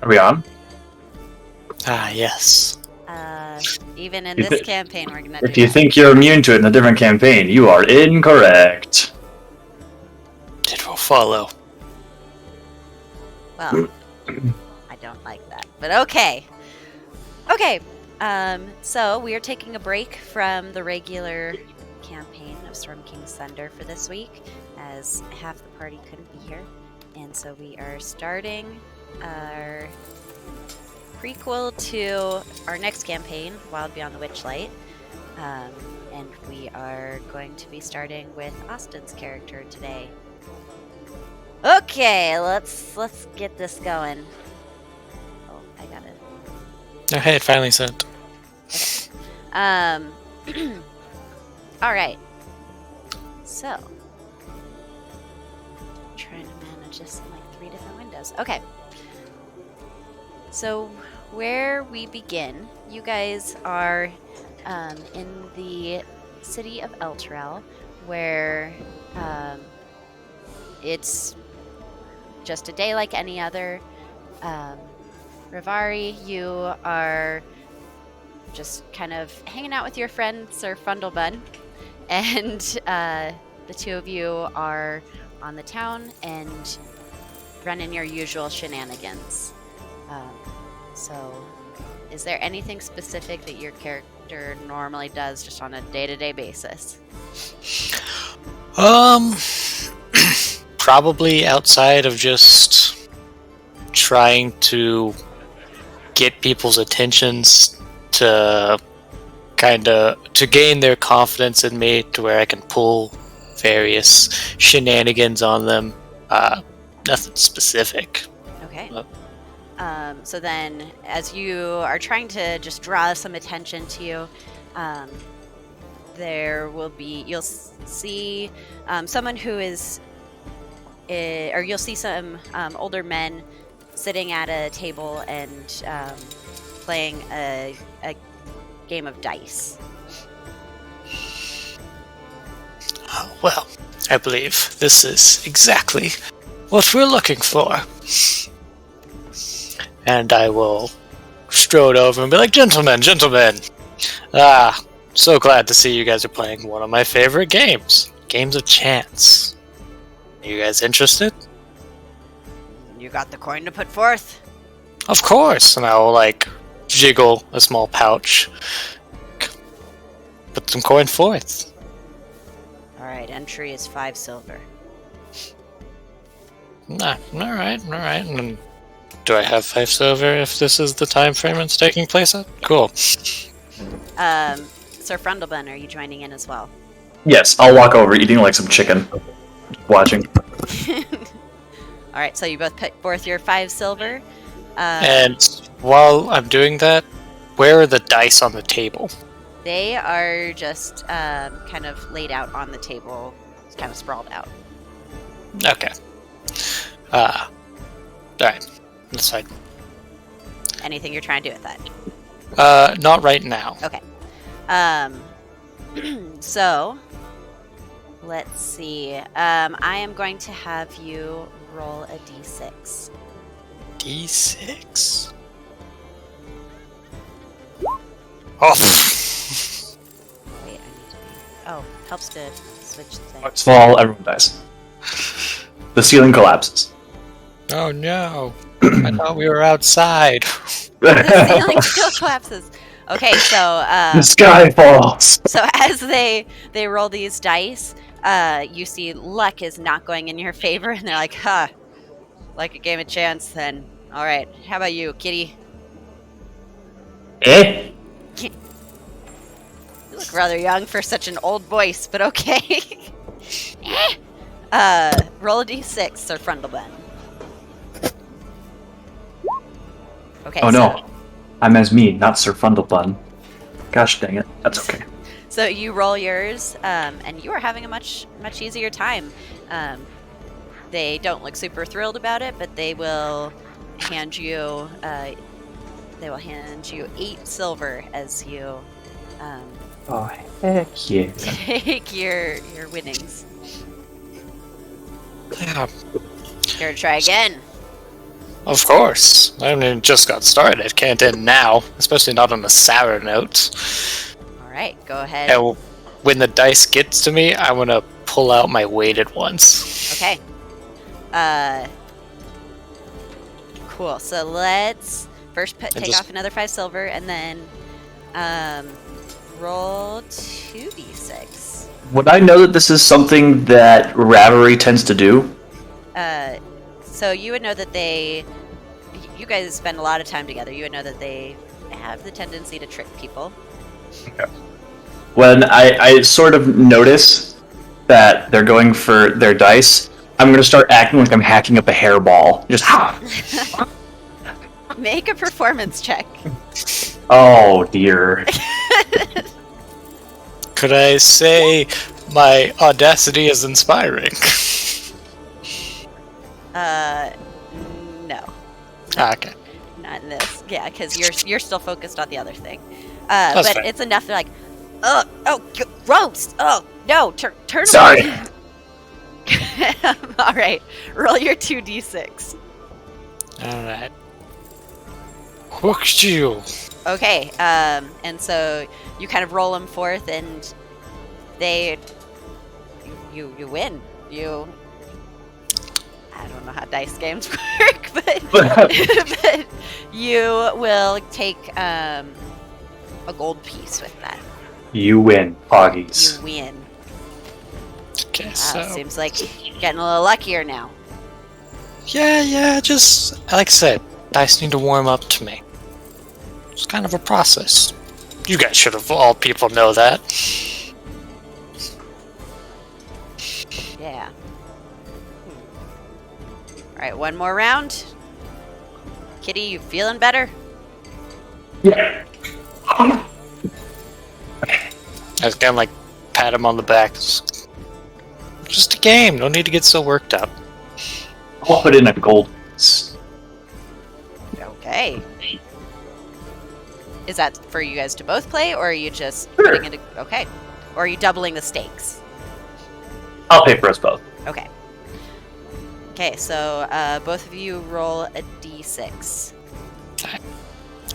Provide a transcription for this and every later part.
Are we on? Ah, yes. Even in this campaign, we're gonna do If you that. think you're immune to it in a different campaign, you are incorrect. It will follow. Well, I don't like that, but okay. Okay, so we are taking a break from the regular campaign of Storm King's Thunder for this week, as half the party couldn't be here. And so we are starting our prequel to our next campaign, Wild Beyond the Witchlight. And we are going to be starting with Austin's character today. Okay, let's get this going. Oh, I got it. Oh, hey, it finally sent. Okay. All right. So, trying to manage this in like 3 different windows. Okay. So, where we begin, you guys are in the city of Elturel, where it's just a day like any other. Ravarie, you are just kind of hanging out with your friend Sir Fundlebun, and the two of you are on the town and running your usual shenanigans. So, is there anything specific that your character normally does just on a day-to-day basis? Probably outside of just trying to get people's attentions to to gain their confidence in me to where I can pull various shenanigans on them. Nothing specific. Okay. So then, as you are trying to just draw some attention to you, you'll see someone who is, or you'll see some older men sitting at a table and playing a game of dice. Well, I believe this is exactly what we're looking for. And I will strode over and be like, gentlemen, so glad to see you guys are playing one of my favorite games of chance. Are you guys interested? You got the coin to put forth? Of course. And I will jiggle a small pouch, put some coin forth. All right, entry is 5 silver. All right. And do I have 5 silver if this is the time frame it's taking place at? Cool. Sir Fundlebun, are you joining in as well? Yes, I'll walk over eating like some chicken. Watching. All right, so you both put forth your 5 silver. And while I'm doing that, where are the dice on the table? They are just kind of laid out on the table, kind of sprawled out. Okay. Alright. That's fine. Anything you're trying to do with that? Not right now. Okay. So, let's see. I am going to have you roll a d6. D6? Oh! Wait, I need to... Oh, helps to switch the thing. It's fall, everyone dies. The ceiling collapses. Oh no! I thought we were outside. The ceiling still collapses. Okay, so the sky falls. So as they roll these dice, you see luck is not going in your favor, and they're like, "Huh, like a game of chance." Then, all right. How about you, Kitty? Eh? You look rather young for such an old voice, but okay. Roll a d6, Sir Fundlebun. Okay. Oh no, I'm as me, not Sir Fundlebun. Gosh dang it, that's okay. So you roll yours, and you are having a much easier time. They don't look super thrilled about it, but they will hand you 8 silver as you Oh heck yeah! take your winnings. Yeah. Here to try again. Of course. I mean, it just got started. It can't end now, especially not on a sour note. All right, go ahead. And when the dice gets to me, I want to pull out my weighted ones. Okay. Cool. So let's first take off another 5 silver, and then roll 2d6. Would I know that this is something that Ravarie tends to do? So you would know that you guys spend a lot of time together. You would know that they have the tendency to trick people. Okay. When I sort of notice that they're going for their dice, I'm going to start acting like I'm hacking up a hairball. Just Make a performance check. Oh, dear. Could I say my audacity is inspiring? No. Okay. Not in this. Yeah, because you're still focused on the other thing. That's but fair. it's enough. They're like, oh, gross. Oh no, turn Sorry. away. All right, roll your 2d6. Alright. Hooked you. Okay, and so you kind of roll them forth, and you win. I don't know how dice games work, but you will take a gold piece with that. You win, Poggies. You win. Okay, Wow, so... seems like you're getting a little luckier now. Yeah, just... Like I said, dice need to warm up to me. It's kind of a process. You guys should have all people know that. Yeah. Alright, one more round. Kitty, you feeling better? Yeah. I was gonna, like, pat him on the back. Just a game, no need to get so worked up. I'll put in a gold piece. Okay. Is that for you guys to both play, or are you just Sure. putting it? Okay. Or are you doubling the stakes? I'll pay for us both. Okay. Okay, so both of you roll a d6.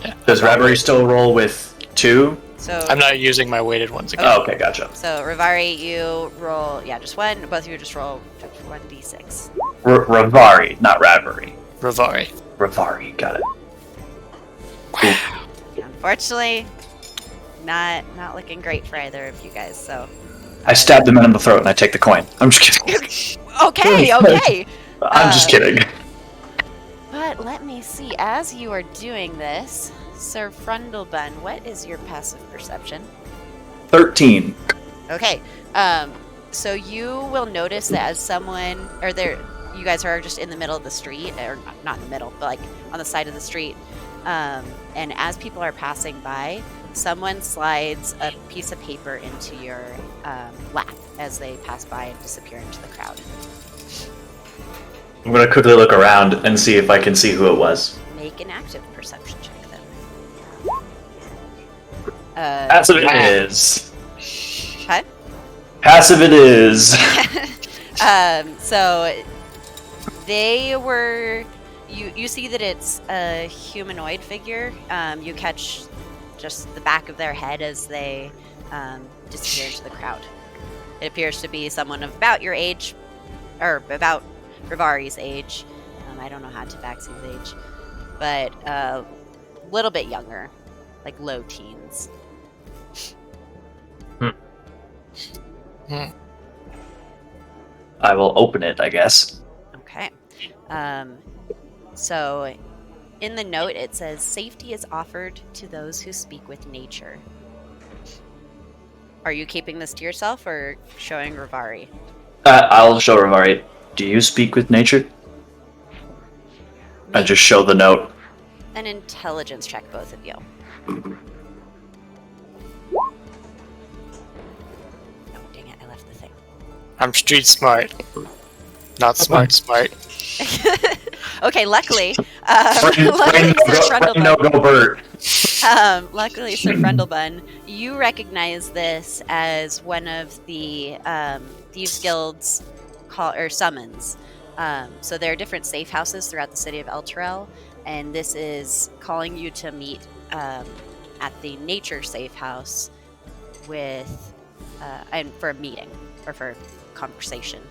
Yeah. Does Ravarie still roll with 2? So I'm not using my weighted ones again. Oh, okay, gotcha. So Ravarie, you roll, just one. Both of you just roll 1d6. Ravarie, not Ravarie. Ravarie. Ravarie, got it. Unfortunately, not looking great for either of you guys. So I stab the man in the throat and I take the coin. I'm just kidding. okay. I'm just kidding. But let me see. As you are doing this, Sir Frundlebun, what is your passive perception? 13. Okay. So you will notice that as someone, you guys are just in the middle of the street, or not in the middle, but like on the side of the street. And as people are passing by, someone slides a piece of paper into your lap as they pass by and disappear into the crowd. I'm gonna quickly look around and see if I can see who it was. Make an active perception check then. Passive it is. What? Passive it is. So they were. You see that it's a humanoid figure. You catch just the back of their head as they disappear into the crowd. It appears to be someone of about your age, or about Ravarie's age. I don't know how Tabaxi's age, but a little bit younger, like low teens. I will open it, I guess. Okay. So in the note it says, safety is offered to those who speak with nature. Are you keeping this to yourself or showing Ravarie? I'll show Ravarie. Do you speak with nature? I just show the note. An intelligence check, both of you. Oh, dang it, I left the thing. I'm street smart. Not smart. Okay, luckily, luckily Sir Frundlebun, luckily Sir Frundlebun, you recognize this as one of the Thieves Guild's summons. So there are different safe houses throughout the city of Elturel, and this is calling you to meet at the nature safe house with and for a meeting or for conversation.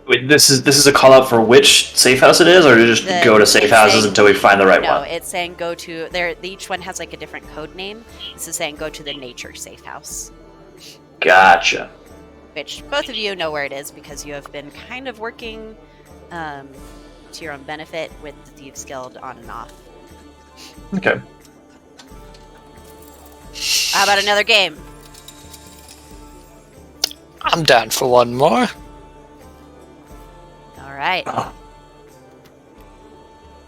Wait, this is a call out for which safe house it is, or to just go to safe it's houses saying- until we find the right No, one? it's saying go to there. Each one has like a different code name. This is saying go to the nature safe house, Gotcha. which both of you know where it is because you have been kind of working to your own benefit with the Thieves Guild on and off. Okay. How about another game? I'm down for one more. All right.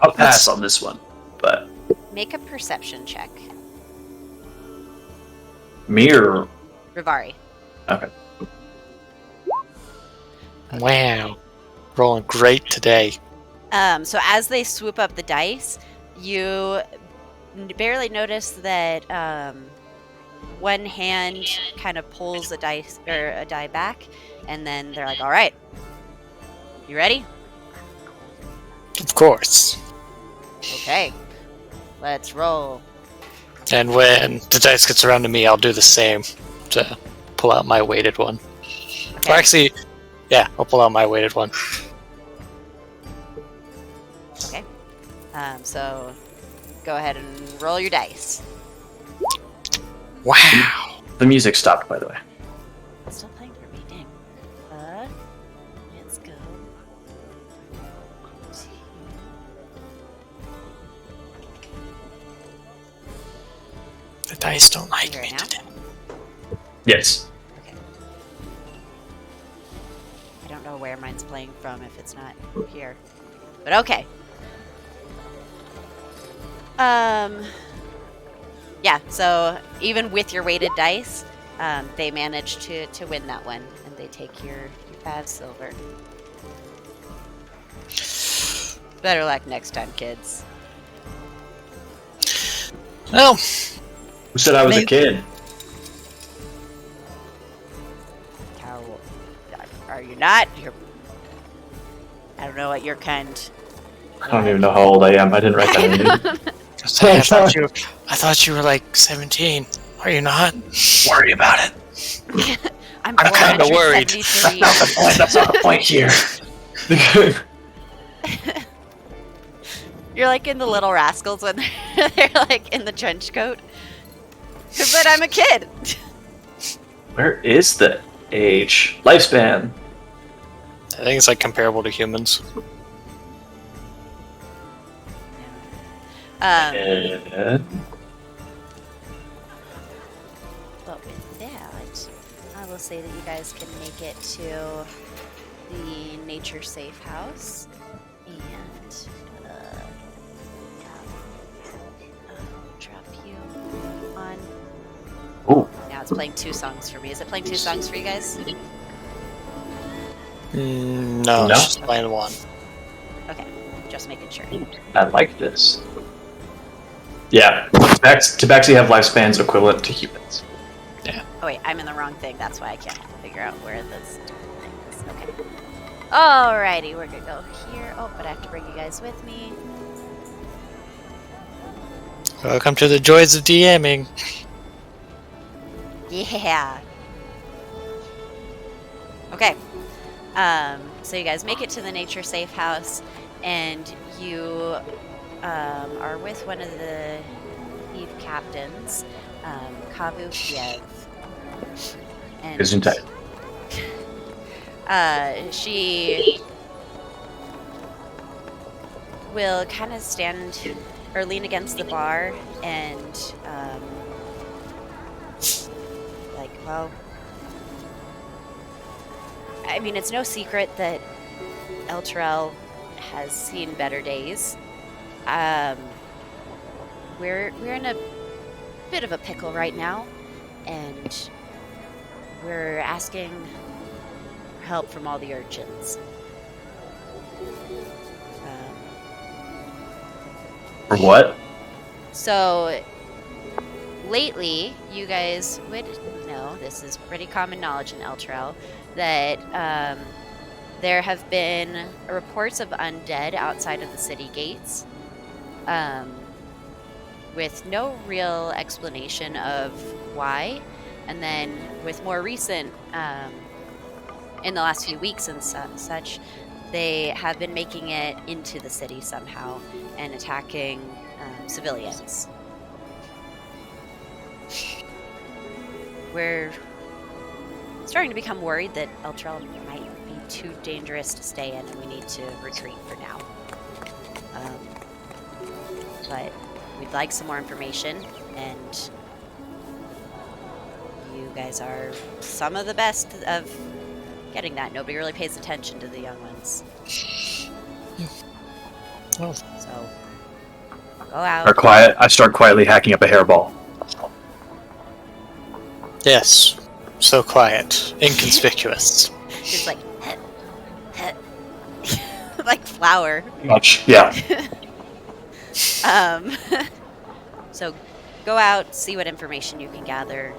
I'll pass on this one, but Make a perception check. me or Ravarie. okay. Wow. Rolling great today. So as they swoop up the dice, you barely notice that one hand kind of pulls a dice or a die back, and then they're like, "All right, you ready? Of course. Okay, let's roll." And when the dice gets around to me, I'll do the same to pull out my weighted one. Okay. Or actually, yeah, I'll pull out my weighted one. Okay. So go ahead and roll your dice. Wow. The music stopped, by the way. It's still playing for me, dang. Let's go. The dice don't like Here me now? today. Yes. Okay. I don't know where mine's playing from if it's not here. But okay. Yeah, so even with your weighted dice, they manage to win that one, and they take your 5 silver. Better luck next time, kids. Well, Who said I was a Maybe- kid? How are you not? You're. I don't know what your kind. I don't even know how old I am. I didn't write that in. I thought you were like 17. Are you not? Worry about it. I'm kinda worried. 473. That's not the point here. You're like in the Little Rascals when they're like in the trench coat. But I'm a kid. Where is the age lifespan? I think it's like comparable to humans. Yeah. But with that, I will say that you guys can make it to the nature safe house, and I'll drop you on. Ooh. Now it's playing 2 songs for me. Is it playing 2 songs for you guys? No, No. it's just playing one. Okay, just making sure. I like this. Yeah. Tabaxi have lifespans equivalent to humans. Oh wait, I'm in the wrong thing. That's why I can't figure out where this thing is. Okay. Alrighty, we're gonna go here. Oh, but I have to bring you guys with me. Welcome to the joys of DMing. Yeah. Okay. So you guys make it to the nature safe house, and you are with one of the thief captains, Kavu Kiev. And Gesundheit. she will kind of stand or lean against the bar and like, well, I mean, it's no secret that Elturel has seen better days. We're in a bit of a pickle right now, and we're asking for help from all the urchins. For what? So lately, you guys would know, this is pretty common knowledge in Elturel, that there have been reports of undead outside of the city gates, with no real explanation of why. And then with more recent, in the last few weeks and such, they have been making it into the city somehow and attacking civilians. We're starting to become worried that Elturel might be too dangerous to stay in, and we need to retreat for now. But we'd like some more information, and you guys are some of the best of getting that. Nobody really pays attention to the young ones. Oh. So, go out. I start quietly hacking up a hairball. Yes. So quiet. Inconspicuous. Just like, like flour. Much, yeah. So go out, see what information you can gather,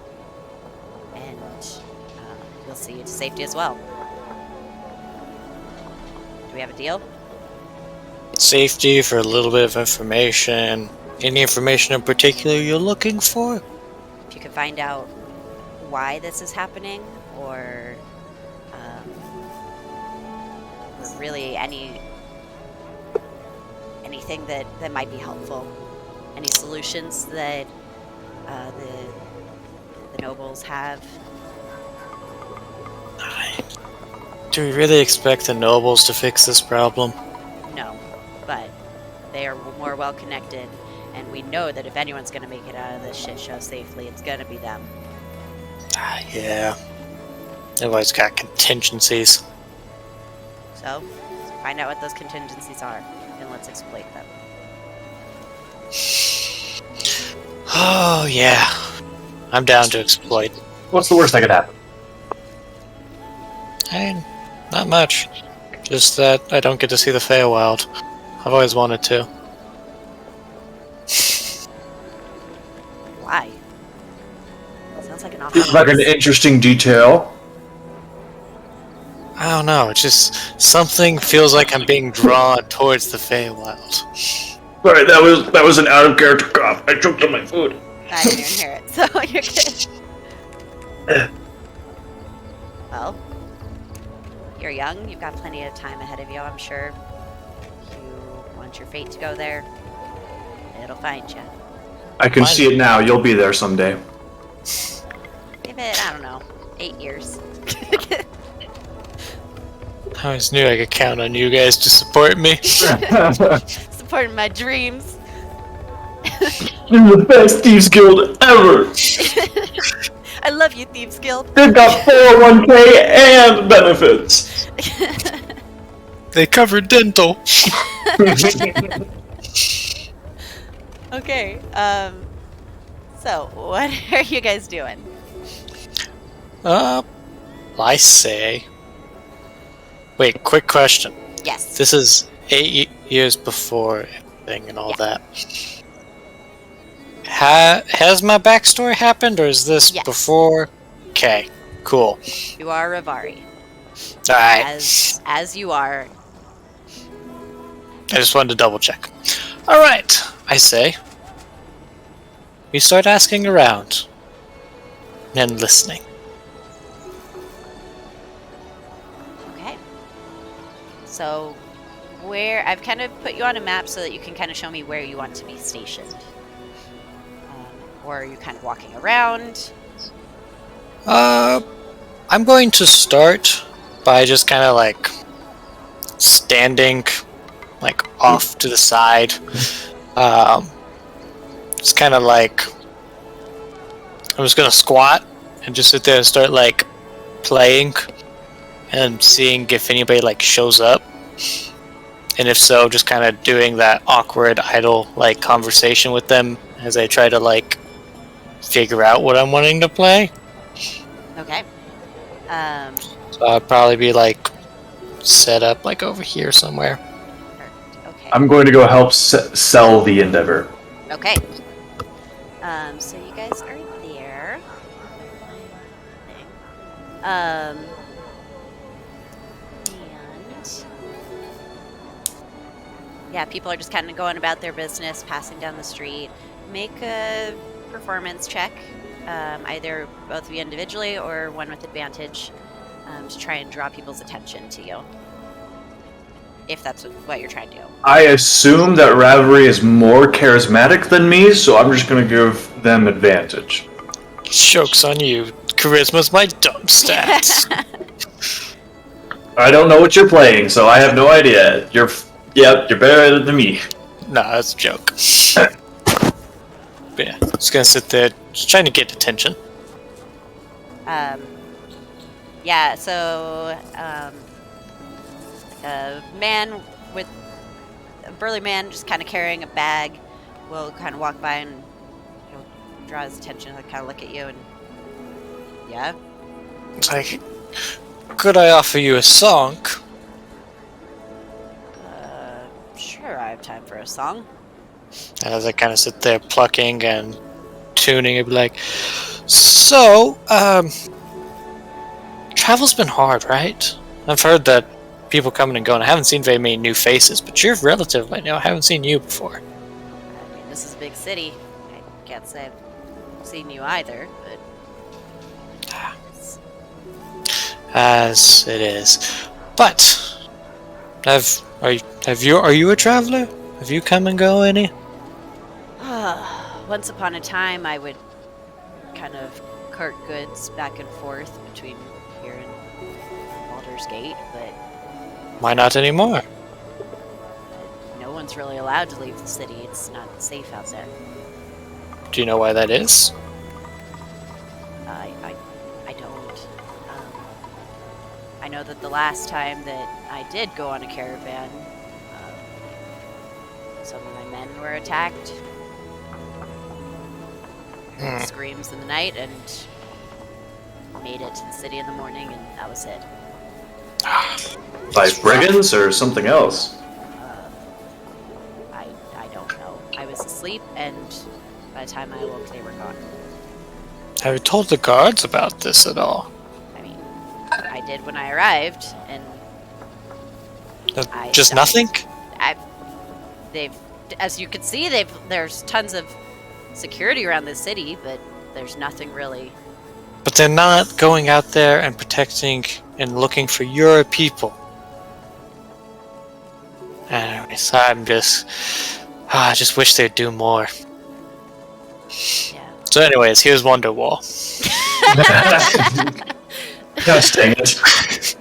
and you'll see you to safety as well. Do we have a deal? Safety for a little bit of information. Any information in particular you're looking for? If you can find out why this is happening, or really anything that might be helpful. Any solutions that the nobles have? Do we really expect the nobles to fix this problem? No, but they are more well connected, and we know that if anyone's going to make it out of this shit show safely, it's going to be them. Yeah. Everybody's got contingencies. So, find out what those contingencies are, and let's exploit them. Oh, yeah. I'm down to exploit. What's the worst that could happen? Not much. Just that I don't get to see the Feywild. I've always wanted to. Why? Sounds like an awful Seems like an interesting detail. I don't know, it's just something feels like I'm being drawn towards the Feywild. Sorry, that was an out of character cough. I choked on my food. I didn't even hear it, so you're good. Well, you're young, you've got plenty of time ahead of you, I'm sure. If you want your fate to go there, it'll find you. I can see it now. You'll be there someday. Give it, I don't know, 8 years. I always knew I could count on you guys to support me. Supporting my dreams. You're the best Thieves Guild ever! I love you, Thieves Guild. They've got 401k and benefits! They cover dental. Okay, so, what are you guys doing? I say... Wait, quick question. Yes. This is 8 years before everything and all that. Has my backstory happened, or is this before? Okay, cool. You are Ravarie. Alright. As you are. I just wanted to double check. Alright, I say. We start asking around. And listening. Okay. So, I've kind of put you on a map so that you can kind of show me where you want to be stationed. Or are you kind of walking around? I'm going to start by just kind of like standing like off to the side. It's kind of like I'm just gonna squat and just sit there and start like playing and seeing if anybody like shows up, and if so, just kind of doing that awkward idle like conversation with them as I try to like figure out what I'm wanting to play. Okay. So I'll probably be like set up like over here somewhere. Okay. I'm going to go help sell the Endeavor. Okay. So you guys are there. And yeah, people are just kind of going about their business, passing down the street. Make a performance check, either both of you individually or one with advantage, to try and draw people's attention to you. If that's what you're trying to do. I assume that Ravarie is more charismatic than me, so I'm just gonna give them advantage. Joke's on you. Charisma's my dumb stats. I don't know what you're playing, so I have no idea. You're better than me. Nah, that's a joke. But yeah, just gonna sit there, just trying to get attention. Yeah, so a man with a burly man just kind of carrying a bag will kind of walk by and he'll draw his attention and kind of look at you and yeah. It's like, could I offer you a song? Sure, I have time for a song. And as I kind of sit there plucking and tuning, I'd be like, so, travel's been hard, right? I've heard that people coming and going. I haven't seen very many new faces, but you're relative right now. I haven't seen you before. I mean, this is a big city. I can't say I've seen you either, but As it is. But are you a traveler? Have you come and go any? once upon a time I would kind of cart goods back and forth between here and Baldur's Gate, but Why not anymore? no one's really allowed to leave the city. It's not safe out there. Do you know why that is? I don't. I know that the last time that I did go on a caravan, some of my men were attacked. Heard screams in the night and made it to the city in the morning, and that was it. By brigands or something else? I don't know. I was asleep, and by the time I awoke, they were gone. Have you told the guards about this at all? I mean, I did when I arrived, and Just nothing? They've, as you can see, there's tons of security around the city, but there's nothing really. But they're not going out there and protecting and looking for your people. Anyways, I just wish they'd do more. Yeah. So anyways, here's Wonderwall. Gosh dang it.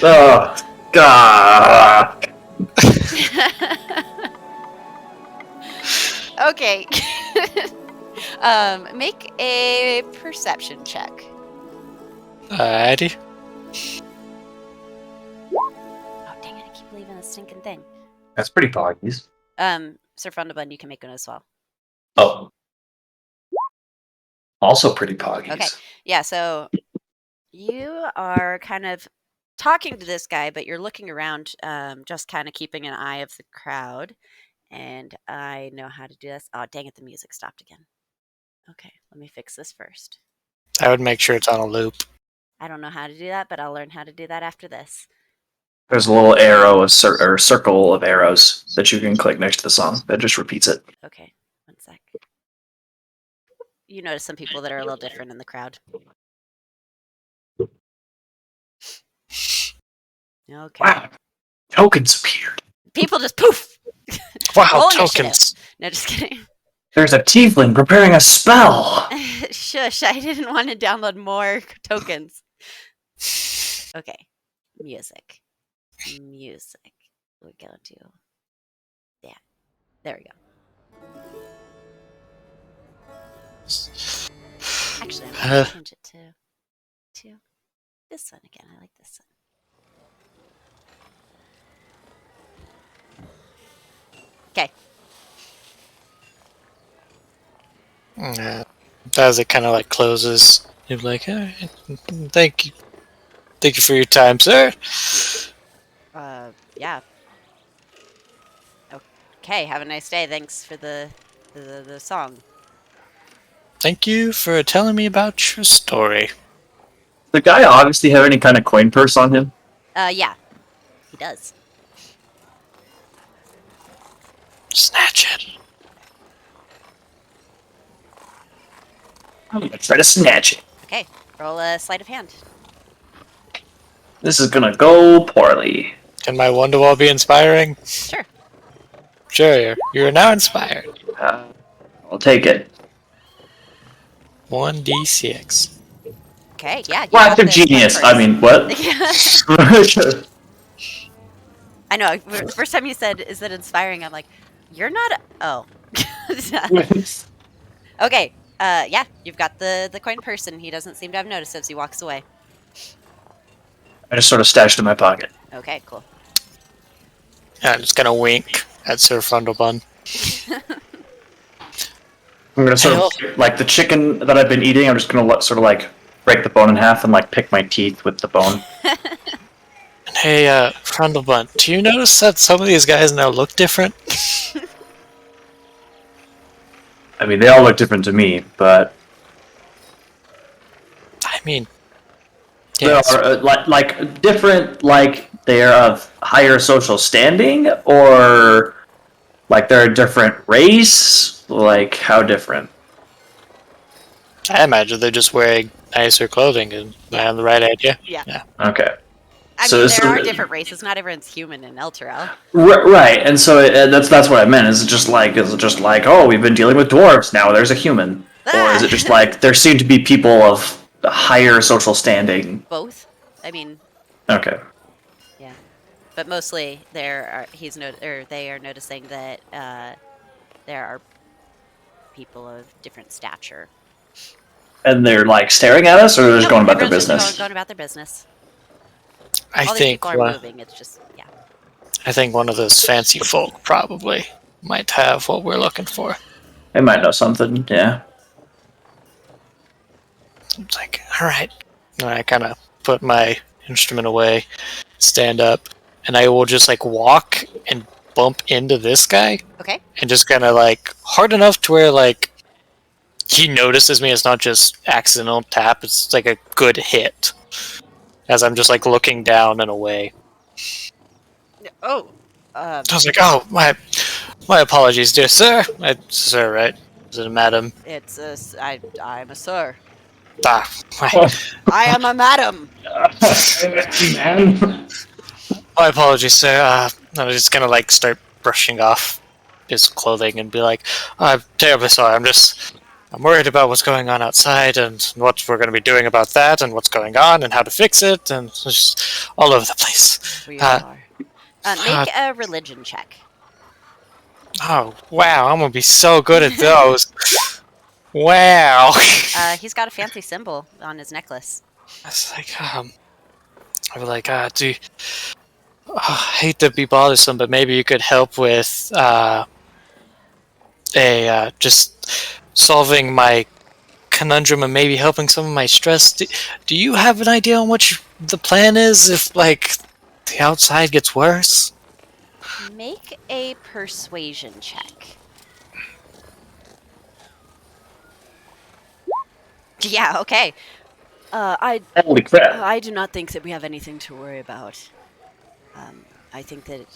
Oh, God. Okay. Make a perception check. Alrighty. Oh, dang it, I keep leaving this stinking thing. That's pretty poggies. Sir Fundabun, you can make one as well. Oh. Also pretty poggies. Okay. Yeah, so you are kind of talking to this guy, but you're looking around, just kind of keeping an eye of the crowd. And I know how to do this. Oh, dang it, the music stopped again. Okay, let me fix this first. I would make sure it's on a loop. I don't know how to do that, but I'll learn how to do that after this. There's a little arrow, or circle of arrows that you can click next to the song that just repeats it. Okay, one sec. You notice some people that are a little different in the crowd. Okay. Wow. Tokens appeared. People just poof! Wow, Roll tokens. initiative. No, just kidding. There's a tiefling preparing a spell. Shush, I didn't want to download more tokens. Okay. Music. We're going to... Yeah. There we go. Actually, I'm going to change it to this one again. I like this one. Okay. As it kind of like closes, you're like, "Alright, thank you for your time, sir." Yeah. Okay, have a nice day. Thanks for the song. Thank you for telling me about your story. The guy obviously have any kind of coin purse on him? Yeah, he does. Snatch it. I'm gonna try to snatch it. Okay, roll a sleight of hand. This is gonna go poorly. Can my Wonderwall be inspiring? Sure. Sure, you're now inspired. I'll take it. 1d6. Okay, yeah. You Well, got active the coin genius. purse. I mean, what? I know. The first time you said, "Is that inspiring?" I'm like, "You're not." Oh. Okay. Yeah, you've got the coin purse, and he doesn't seem to have noticed as he walks away. I just sort of stashed it in my pocket. Okay, cool. Yeah, I'm just gonna wink at Sir Frundlebun. I'm gonna sort of like the chicken that I've been eating. I'm just gonna sort of like break the bone in half and like pick my teeth with the bone. And hey, Frundlebun, do you notice that some of these guys now look different? I mean, they all look different to me, but I mean, they yes. are like different. Like they're of higher social standing, or like they're a different race. Like how different? I imagine they're just wearing nicer clothing, and I have the right idea. Yeah. Okay. I So mean, this there are is- different races. Not everyone's human in Elturel. Right, and so that's what I meant. Is it just like oh, we've been dealing with dwarves, now there's a human, or is it just like there seem to be people of higher social standing? Both. I mean, Okay. yeah, but mostly they are noticing that there are people of different stature. And they're like staring at us, or they're just going about their Everyone's just business. going about their business. I All these think people are moving. It's just I think one of those fancy folk probably might have what we're looking for. They might know something. Yeah. It's like, all right. And I kind of put my instrument away, stand up, and I will just like walk and bump into this guy, okay. and just kind of like hard enough to where like he notices me. It's not just accidental tap. It's like a good hit. As I'm just like looking down and away. Oh. I was like, oh, my apologies, dear sir. Sir, right? Is it a madam? It's I'm a sir. Ah, I am a madam. Man. my apologies, sir. I was just gonna like start brushing off his clothing and be like, I'm terribly sorry. I'm worried about what's going on outside and what we're going to be doing about that and what's going on and how to fix it and it's just all over the place. We are. Make a religion check. Oh, wow. I'm going to be so good at those. Wow. He's got a fancy symbol on his necklace. It's like, I was like, I hate to be bothersome, but maybe you could help with just solving my conundrum and maybe helping some of my stress. Do you have an idea on what the plan is if, like, the outside gets worse? Make a persuasion check. Yeah, okay. Holy crap! I do not think that we have anything to worry about. I think that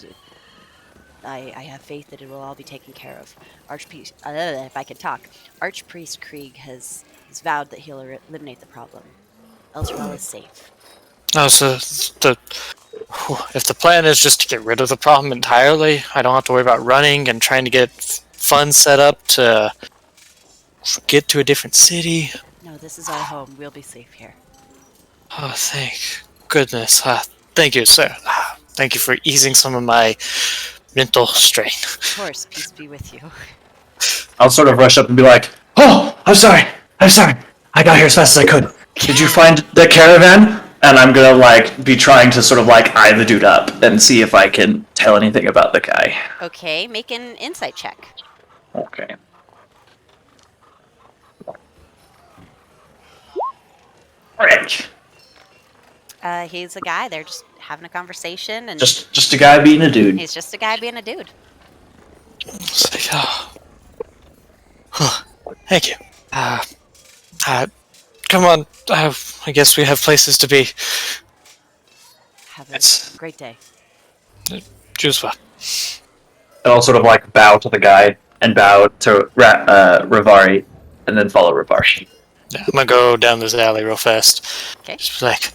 I have faith that it will all be taken care of. Archpriest, if I could talk, Archpriest Krieg has vowed that he'll eliminate the problem. Elturel is safe. Oh, so if the plan is just to get rid of the problem entirely, I don't have to worry about running and trying to get funds set up to get to a different city. No, this is our home. We'll be safe here. Oh, thank goodness. Thank you, sir. Thank you for easing some of my mental strain. Of course, peace be with you. I'll sort of rush up and be like, "Oh, I'm sorry. I got here as fast as I could. Did you find the caravan?" And I'm gonna like be trying to sort of like eye the dude up and see if I can tell anything about the guy. Okay, make an insight check. Okay. Alright. He's a guy. They're just having a conversation, and Just a guy beating a dude. he's just a guy being a dude. It's like, oh. Thank you. Uh, come on. I guess we have places to be. Have a It's- great day. Juswa. And I'll sort of like bow to the guy and bow to Ravarie, and then follow Ravarie. Yeah, I'm gonna go down this alley real fast. Okay. Just be like,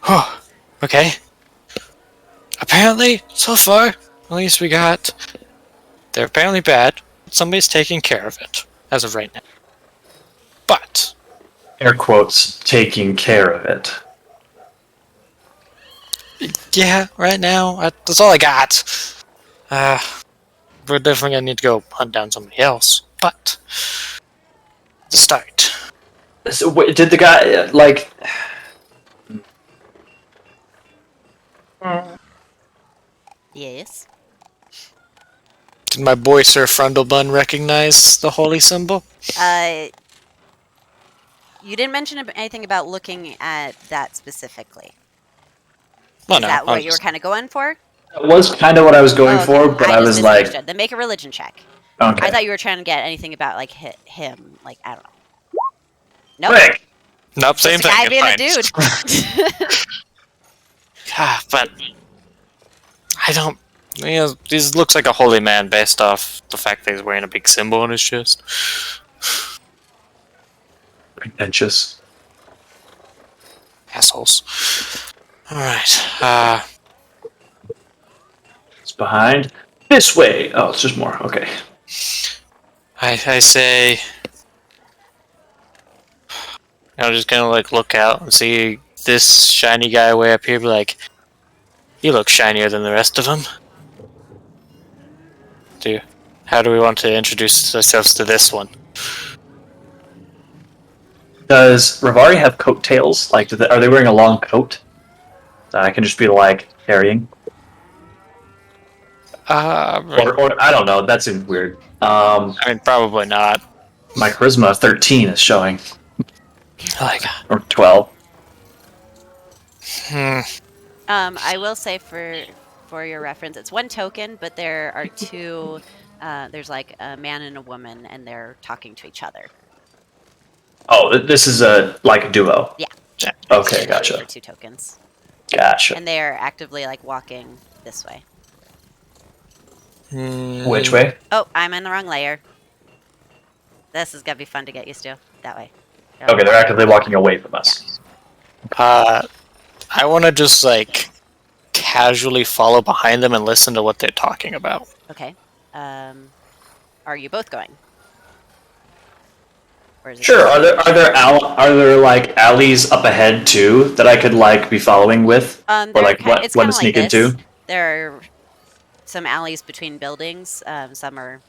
oh, okay. Apparently, so far, at least we got. They're apparently bad. But somebody's taking care of it as of right now. But Air quotes, taking care of it. yeah, right now that's all I got. We're definitely gonna need to go hunt down somebody else. But to start. So, wait, did the guy, like... Yes. Did my boy Sir Frundlebun recognize the holy symbol? You didn't mention anything about looking at that specifically. Well, Is no. that I what was you were just- kind of going for? That was kind of what I was going Oh, for, okay. but I just was like... misunderstood. Then make a religion check. Okay. I thought you were trying to get anything about like him. Like I don't know. Nope. Quick! Nope, same Just a thing. guy being a it's dude. fine. But I don't. This looks like a holy man based off the fact that he's wearing a big symbol on his chest. Pretentious. Assholes. Alright, It's behind. This way! Oh, it's just more. Okay. I say... I'm just gonna, like, look out and see this shiny guy way up here, be like, you look shinier than the rest of them. How do we want to introduce ourselves to this one? Does Ravarie have coattails? Like, are they wearing a long coat that I can just be like carrying? Or I don't know. That seems weird. I mean, probably not. My charisma 13 is showing, Like, or 12. I will say for your reference, it's one token, but there are two. There's like a man and a woman, and they're talking to each other. Oh, this is a duo. Yeah. Okay, For gotcha. 2 tokens, Gotcha. and they are actively like walking this way. Which way? Oh, I'm in the wrong layer. This is gonna be fun to get used to. That way. Okay, they're actively walking away from us. I want to just, like, casually follow behind them and listen to what they're talking about. Okay. Are you both going? Or is it Sure. Are there like alleys up ahead too that I could like be following with, or like it's what kinda to sneak like this. into? There are some alleys between buildings. Some are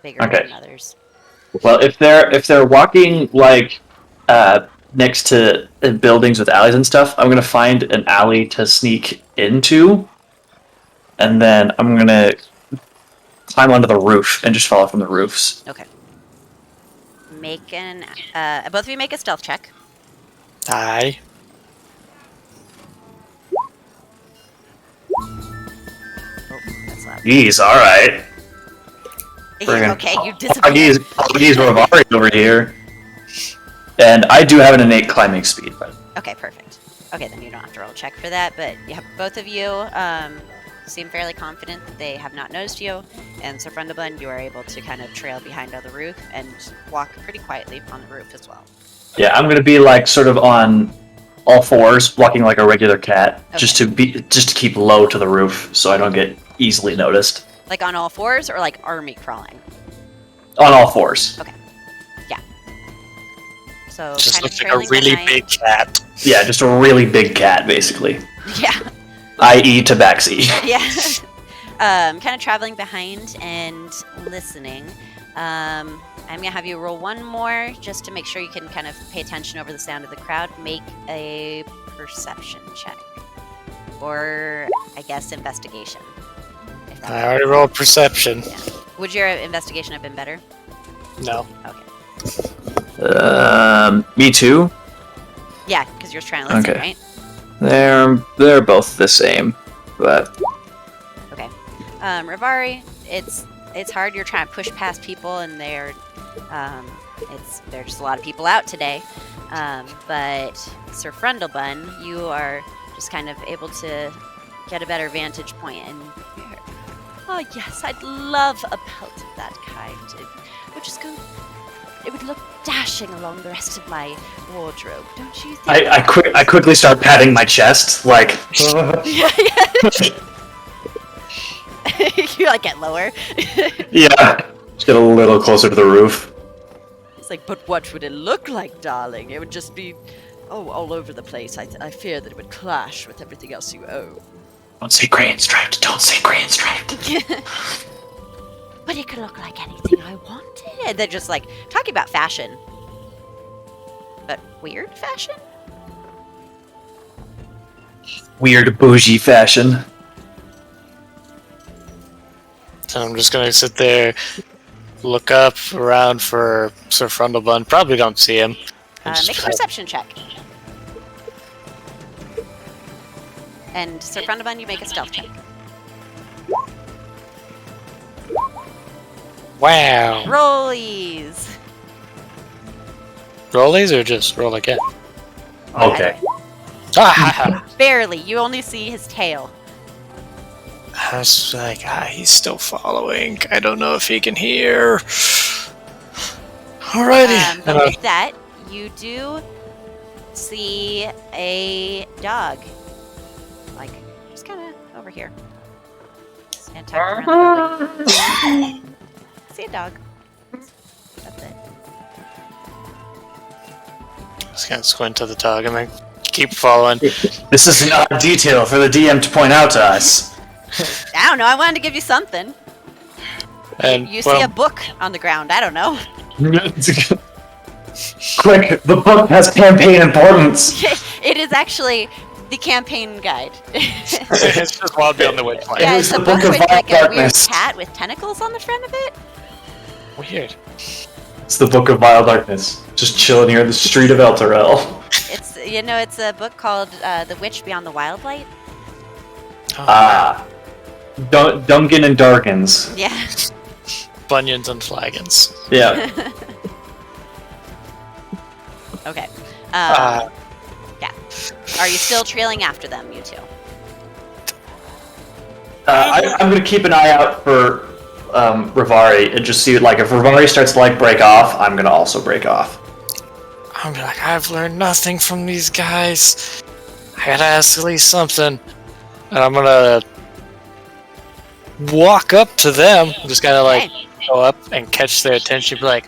bigger Okay. than others. Well, if they're walking like next to buildings with alleys and stuff, I'm gonna find an alley to sneak into, and then I'm gonna climb onto the roof and just follow from the roofs. Okay. Both of you make a stealth check. Aye. Oh, that's loud. Jeez, all right. Friggin' Okay, you disappear. Poggy's Ravarie over here, and I do have an innate climbing speed. But Okay, perfect. Okay, then you don't have to roll a check for that, but yeah, both of you seem fairly confident that they have not noticed you, and Sir Frundlebun, you are able to kind of trail behind on the roof and walk pretty quietly on the roof as well. yeah, I'm gonna be like sort of on all fours, walking like a regular cat, just to keep low to the roof so I don't get easily noticed. Like on all fours or like army crawling? On all fours. Okay. Yeah. So Just kind of looks like a trailing really behind. big cat. Yeah, just a really big cat, basically. Yeah. I.e. Tabaxi. Yeah. Kind of traveling behind and listening. I'm gonna have you roll one more just to make sure you can kind of pay attention over the sound of the crowd. Make a perception check, or I guess investigation. If that I already rolled perception. Yeah. Would your investigation have been better? No. Okay. Me too. Yeah, because you're trying to listen, Okay. right? They're both the same, but Okay. Ravarie, it's hard. You're trying to push past people, and they're There's just a lot of people out today. But Sir Frundlebun, you are just kind of able to get a better vantage point. And oh yes, I'd love a pelt of that kind. It would look dashing along the rest of my wardrobe, don't you think? I quickly start patting my chest, like. Yeah. You like get lower. Yeah, just get a little closer to the roof. It's like, but what would it look like, darling? It would just be, all over the place. I fear that it would clash with everything else you own. Don't say gray and striped. Don't say gray and striped. But it could look like anything I wanted. They're just like talking about fashion, but weird fashion. Weird bougie fashion. So I'm just gonna sit there, look up around for Sir Frundlebun. Probably don't see him. Make a perception check. And Sir Frundlebun, you make a stealth check. Wow. Rollies. Rollies or just roll again? Okay. Ah, Barely. You only see his tail. I was like, he's still following. I don't know if he can hear. Alrighty. But with that, you do see a dog. Like, just kind of over here. And tucked around the building. See a dog. That's it. Just gonna squint to the dog and then keep following. This is an odd detail for the DM to point out to us. I don't know. I wanted to give you something. And You see a book on the ground. I don't know. Quick, the book has campaign importance. It is actually the campaign guide. it's just wild beyond the Witchlight. Yeah, was it's a the book Book of with like a weird Darkness. cat with tentacles on the front of it. Weird. It's the Book of Vile Darkness, just chilling here in the street of Elturel. It's a book called The Witch Beyond the Wildlight. Duncan and Darkins. Yeah. Bunions and flagons. Yeah. Okay. Yeah. Are you still trailing after them, you two? I'm gonna keep an eye out for Ravarie and just see, like, if Ravarie starts to, like, break off, I'm gonna also break off. I'm like, I've learned nothing from these guys. I gotta ask at least something. And I'm gonna walk up to them. I'm just gonna, like, go up and catch their attention. Be like,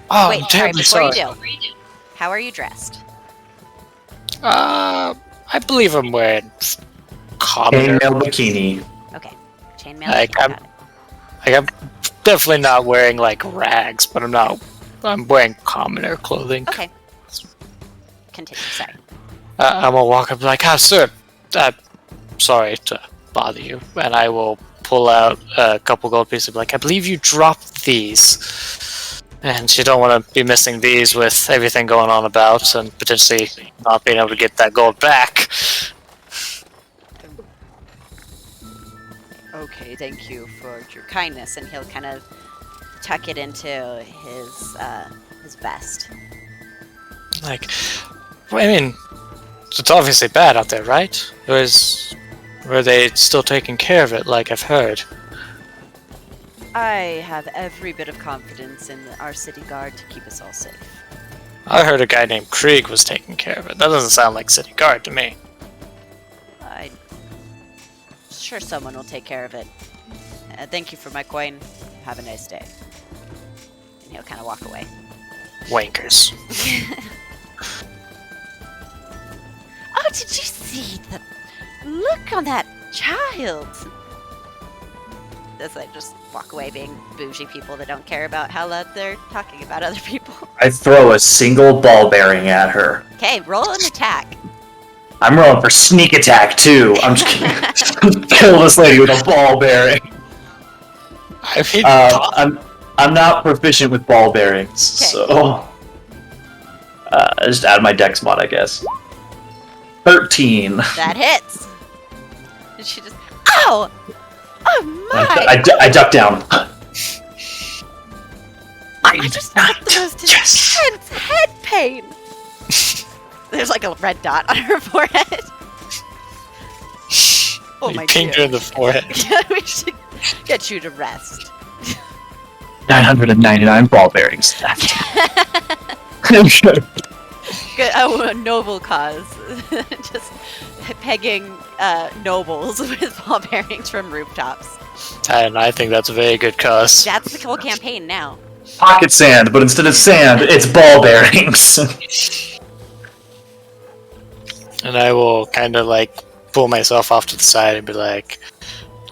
oh, Wait, I'm terribly before sorry. you do, how are you dressed? I believe I'm wearing commoner. Chainmail bikini. Okay. Chainmail. Like, got it. I'm definitely not wearing, like, rags, but I'm wearing commoner clothing. Okay. Continue. Sorry. I'm gonna walk up and be like, sir, sorry to bother you. And I will pull out a couple gold pieces and be like, I believe you dropped these. And you don't want to be missing these with everything going on about and potentially not being able to get that gold back. Okay, thank you for your kindness, and he'll kind of tuck it into his vest. Like, well, I mean, it's obviously bad out there, right? Were they still taking care of it, like I've heard? I have every bit of confidence in our city guard to keep us all safe. I heard a guy named Krieg was taking care of it. That doesn't sound like city guard to me. I'm sure someone will take care of it. Thank you for my coin. Have a nice day. And he'll kind of walk away. Wankers. Oh, did you see the look on that child? As I just walk away being bougie people that don't care about how loud they're talking about other people. I throw a single ball bearing at her. Okay, roll an attack. I'm rolling for sneak attack too. I'm just kidding. Kill this lady with a ball bearing. I mean, I'm not proficient with ball bearings, so I just add my dex mod, I guess. 13. That hits. And she just, ow! Oh my! I duck down. I just got the most intense head pain. There's like a red dot on her forehead. Oh You my pinged her in the forehead. Yeah, we should get you to rest. 999 ball bearings left. Good, a noble cause. Just pegging nobles with ball bearings from rooftops. And I think that's a very good cause. That's the whole campaign now. Pocket sand, but instead of sand, it's ball bearings. And I will kind of like pull myself off to the side and be like,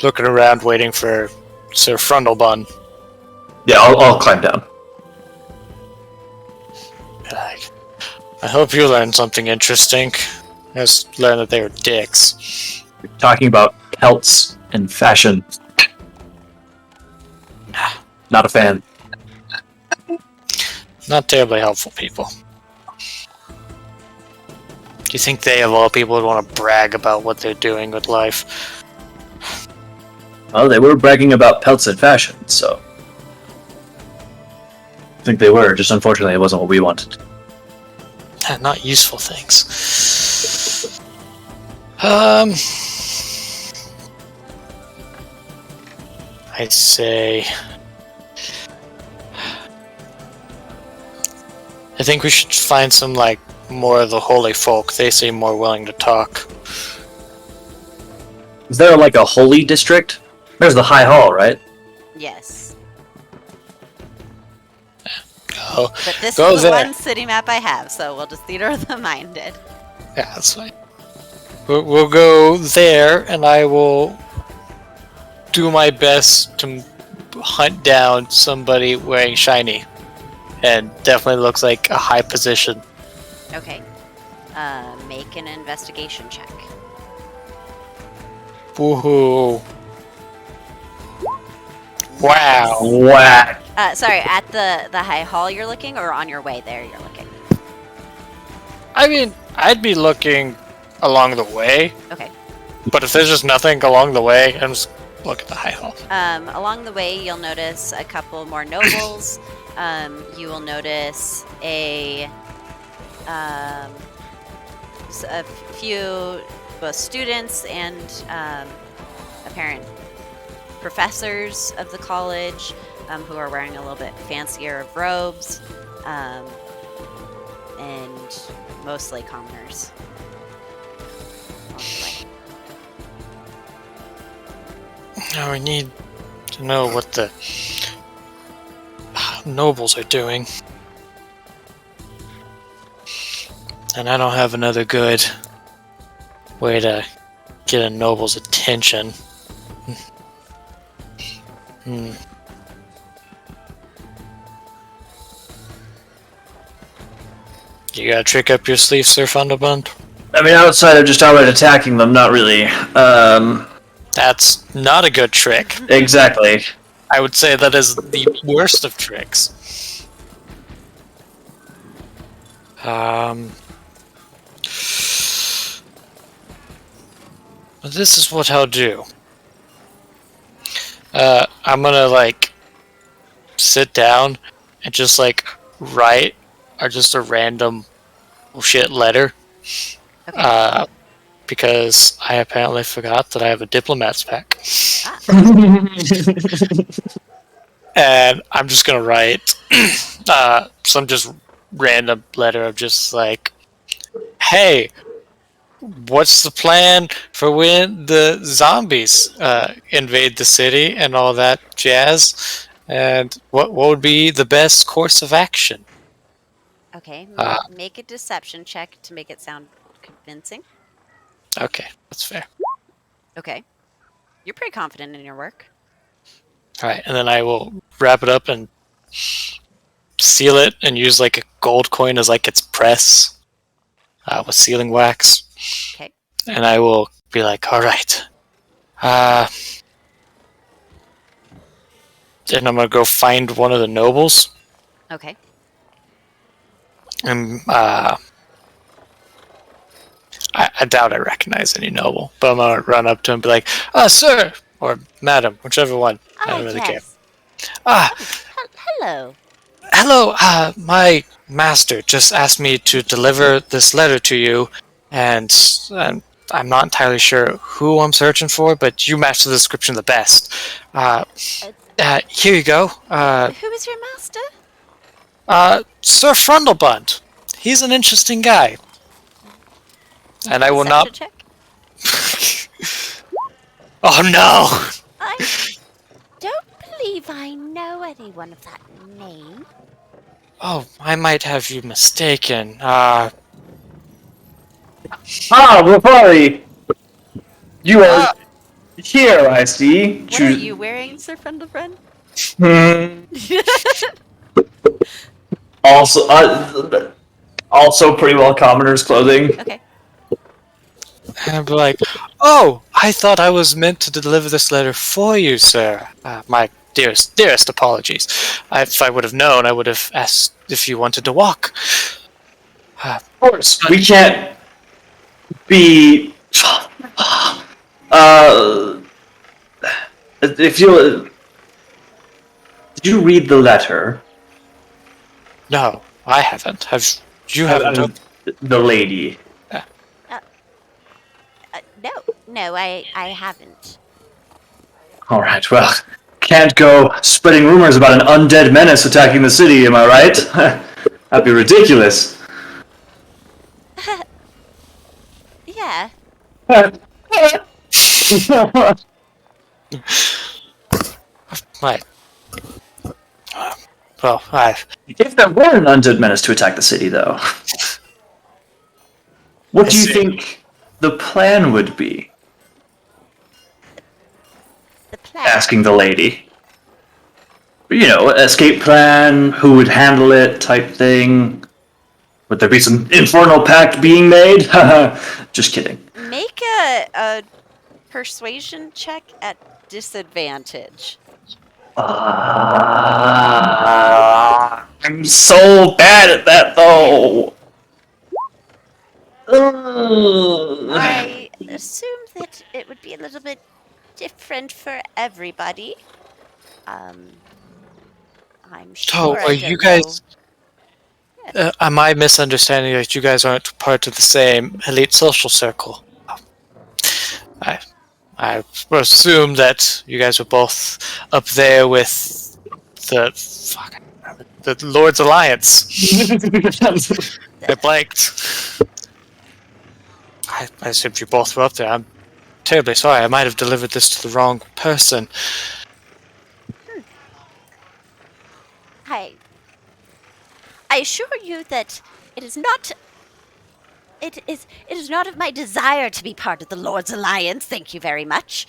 looking around, waiting for Sir Frundlebun. Yeah, I'll climb down. Be like, I hope you learned something interesting. I just learned that they were dicks. You're talking about pelts and fashion. Not a fan. Not terribly helpful people. Do you think they, of all people, would want to brag about what they're doing with life? Well, they were bragging about pelts and fashion, so... I think they were, just unfortunately it wasn't what we wanted. Not useful things. I'd say... I think we should find some, like, more of the holy folk. They seem more willing to talk. Is there, like, a holy district? There's the High Hall, right? Yes. Go. But this Go is the there. one city map I have, so we'll just theater of the minded. Yeah, that's fine. We'll go there, and I will do my best to hunt down somebody wearing shiny. And definitely looks like a high position. Okay. Make an investigation check. Woohoo. Wow. Whack! Sorry, at the High Hall you're looking, or on your way there you're looking? I mean, I'd be looking along the way, Okay. but if there's just nothing along the way, I'm just look at the High Hall. Along the way you'll notice a couple more nobles. You will notice a few both students and apparent professors of the college who are wearing a little bit fancier of robes, and mostly commoners. Now we need to know what the nobles are doing. And I don't have another good way to get a noble's attention. You got a trick up your sleeve, Sir Fundabund? I mean, outside of just outright attacking them, not really. That's not a good trick. Exactly. I would say that is the worst of tricks. This is what I'll do. I'm gonna, like, sit down and just, like, write just a random bullshit letter. Okay. Because I apparently forgot that I have a diplomat's pack. And I'm just gonna write some just random letter of just like, hey, what's the plan for when the zombies invade the city and all that jazz? And what would be the best course of action? Okay. Make a deception check to make it sound convincing. Okay, that's fair. Okay. You're pretty confident in your work. Alright, and then I will wrap it up and seal it and use like a gold coin as like its press with sealing wax. Okay. And I will be like, alright. Then I'm gonna go find one of the nobles. Okay. And I doubt I recognize any noble, but I'm gonna run up to him and be like, sir! Or madam, whichever one. I don't really care. Hello. hello, my master just asked me to deliver this letter to you, and I'm not entirely sure who I'm searching for, but you match the description the best. Here you go. Who is your master? Sir Frundlebund. He's an interesting guy. And I will Perception not... check. Oh no! I don't believe I know anyone of that name. Oh, I might have you mistaken. Ravarie! You are here, I see. What are you wearing, Sir Friend? Also, also pretty well commoner's clothing. Okay. And I'd be like, oh, I thought I was meant to deliver this letter for you, sir. My dearest apologies. If I would have known, I would have asked if you wanted to walk. Of course, we can't be. If you did you read the letter? No, I haven't. You haven't? The lady. No, I haven't. All right. Well, can't go spreading rumors about an undead menace attacking the city. Am I right? That'd be ridiculous. Yeah. Right. Well, If there were an undead menace to attack the city, though, what do you think the plan would be? The plan. Asking the lady. You know, escape plan, who would handle it, type thing. Would there be some infernal pact being made? Just kidding. Make a persuasion check at disadvantage. I'm so bad at that, though. I assume that it would be a little bit different for everybody. I'm sure. are you guys? Am I misunderstanding that you guys aren't part of the same elite social circle? I assume that you guys were both up there with the Lord's Alliance. I blanked. I assumed you both were up there. I'm terribly sorry. I might have delivered this to the wrong person. I assure you that it is not of my desire to be part of the Lord's Alliance. Thank you very much.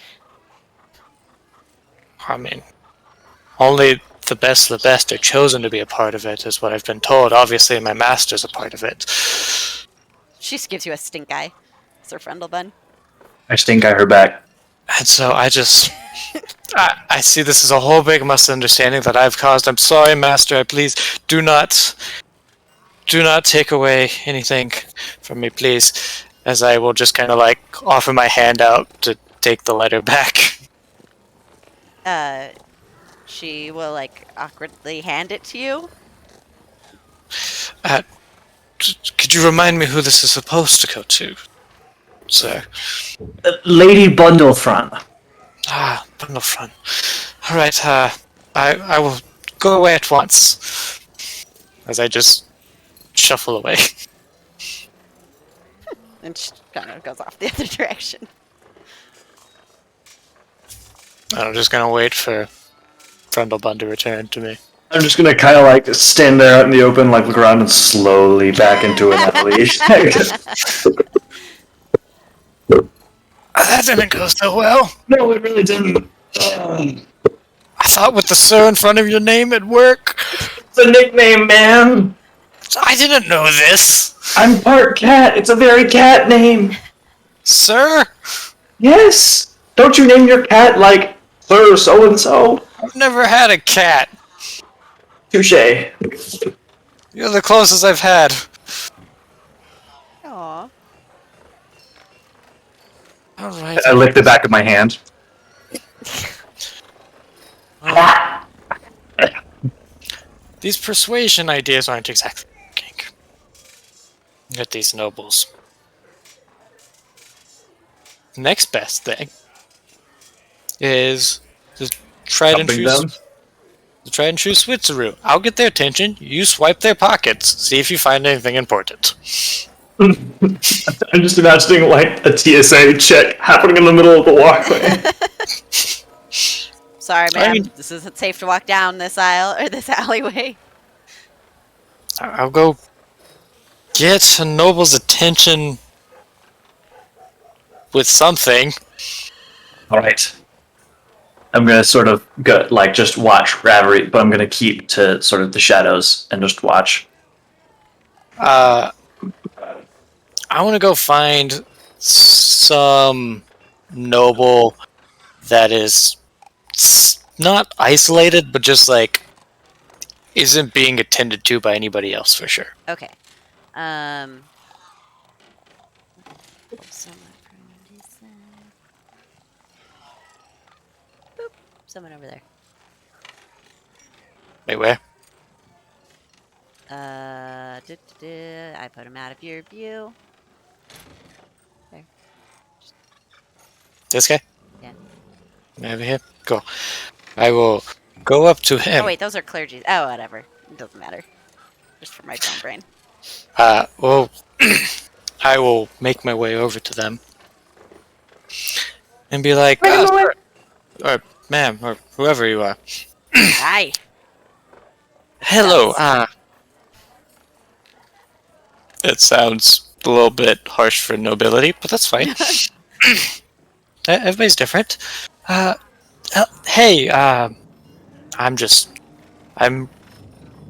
I mean, only the best of the best are chosen to be a part of it, is what I've been told. Obviously, my master's a part of it. She just gives you a stink eye, Sir Friendlebun. I stink eye her back. And so I just... I see this as a whole big misunderstanding that I've caused. I'm sorry, Master. Please do not take away anything from me, please. As I will just kind of like offer my hand out to take the letter back. She will like awkwardly hand it to you. Could you remind me who this is supposed to go to, sir? Lady Bundlefront. Bundlefront. Alright, I will go away at once. As I just shuffle away. And she kind of goes off the other direction. I'm just gonna wait for Frundlebun to return to me. I'm just gonna kind of like stand there out in the open, like look around and slowly back into an alley. That didn't go so well. No, it really didn't. I thought with the sir in front of your name it'd work. It's a nickname, man. I didn't know this. I'm part cat. It's a very cat name. Sir? Yes. Don't you name your cat like Sir So-and-so? I've never had a cat. Touché. You're the closest I've had. Aww. Alright. I lick the back of my hand. these persuasion ideas aren't exactly working. Get these nobles. Next best thing is the tried and Helping true them. switcheroo. I'll get their attention. You swipe their pockets. See if you find anything important. I'm just imagining like a TSA check happening in the middle of the walkway. Sorry, I ma'am. mean- This isn't safe to walk down this aisle or this alleyway. I'll go get a noble's attention with something. All right. I'm gonna sort of go like just watch Ravarie, but I'm gonna keep to sort of the shadows and just watch. I want to go find some noble that is not isolated, but just like isn't being attended to by anybody else for sure. Okay. Boop. Someone over there. Wait, where? I put him out of your view. There. This guy? Yeah. Over here? Cool. I will go up to him. Oh wait, those are clergies. Oh, whatever. It doesn't matter. Just for my own brain. Well, I will make my way over to them and be like, sir, or ma'am, or whoever you are. Hi. Hello. It sounds a little bit harsh for nobility, but that's fine. Everybody's different. Hey, I'm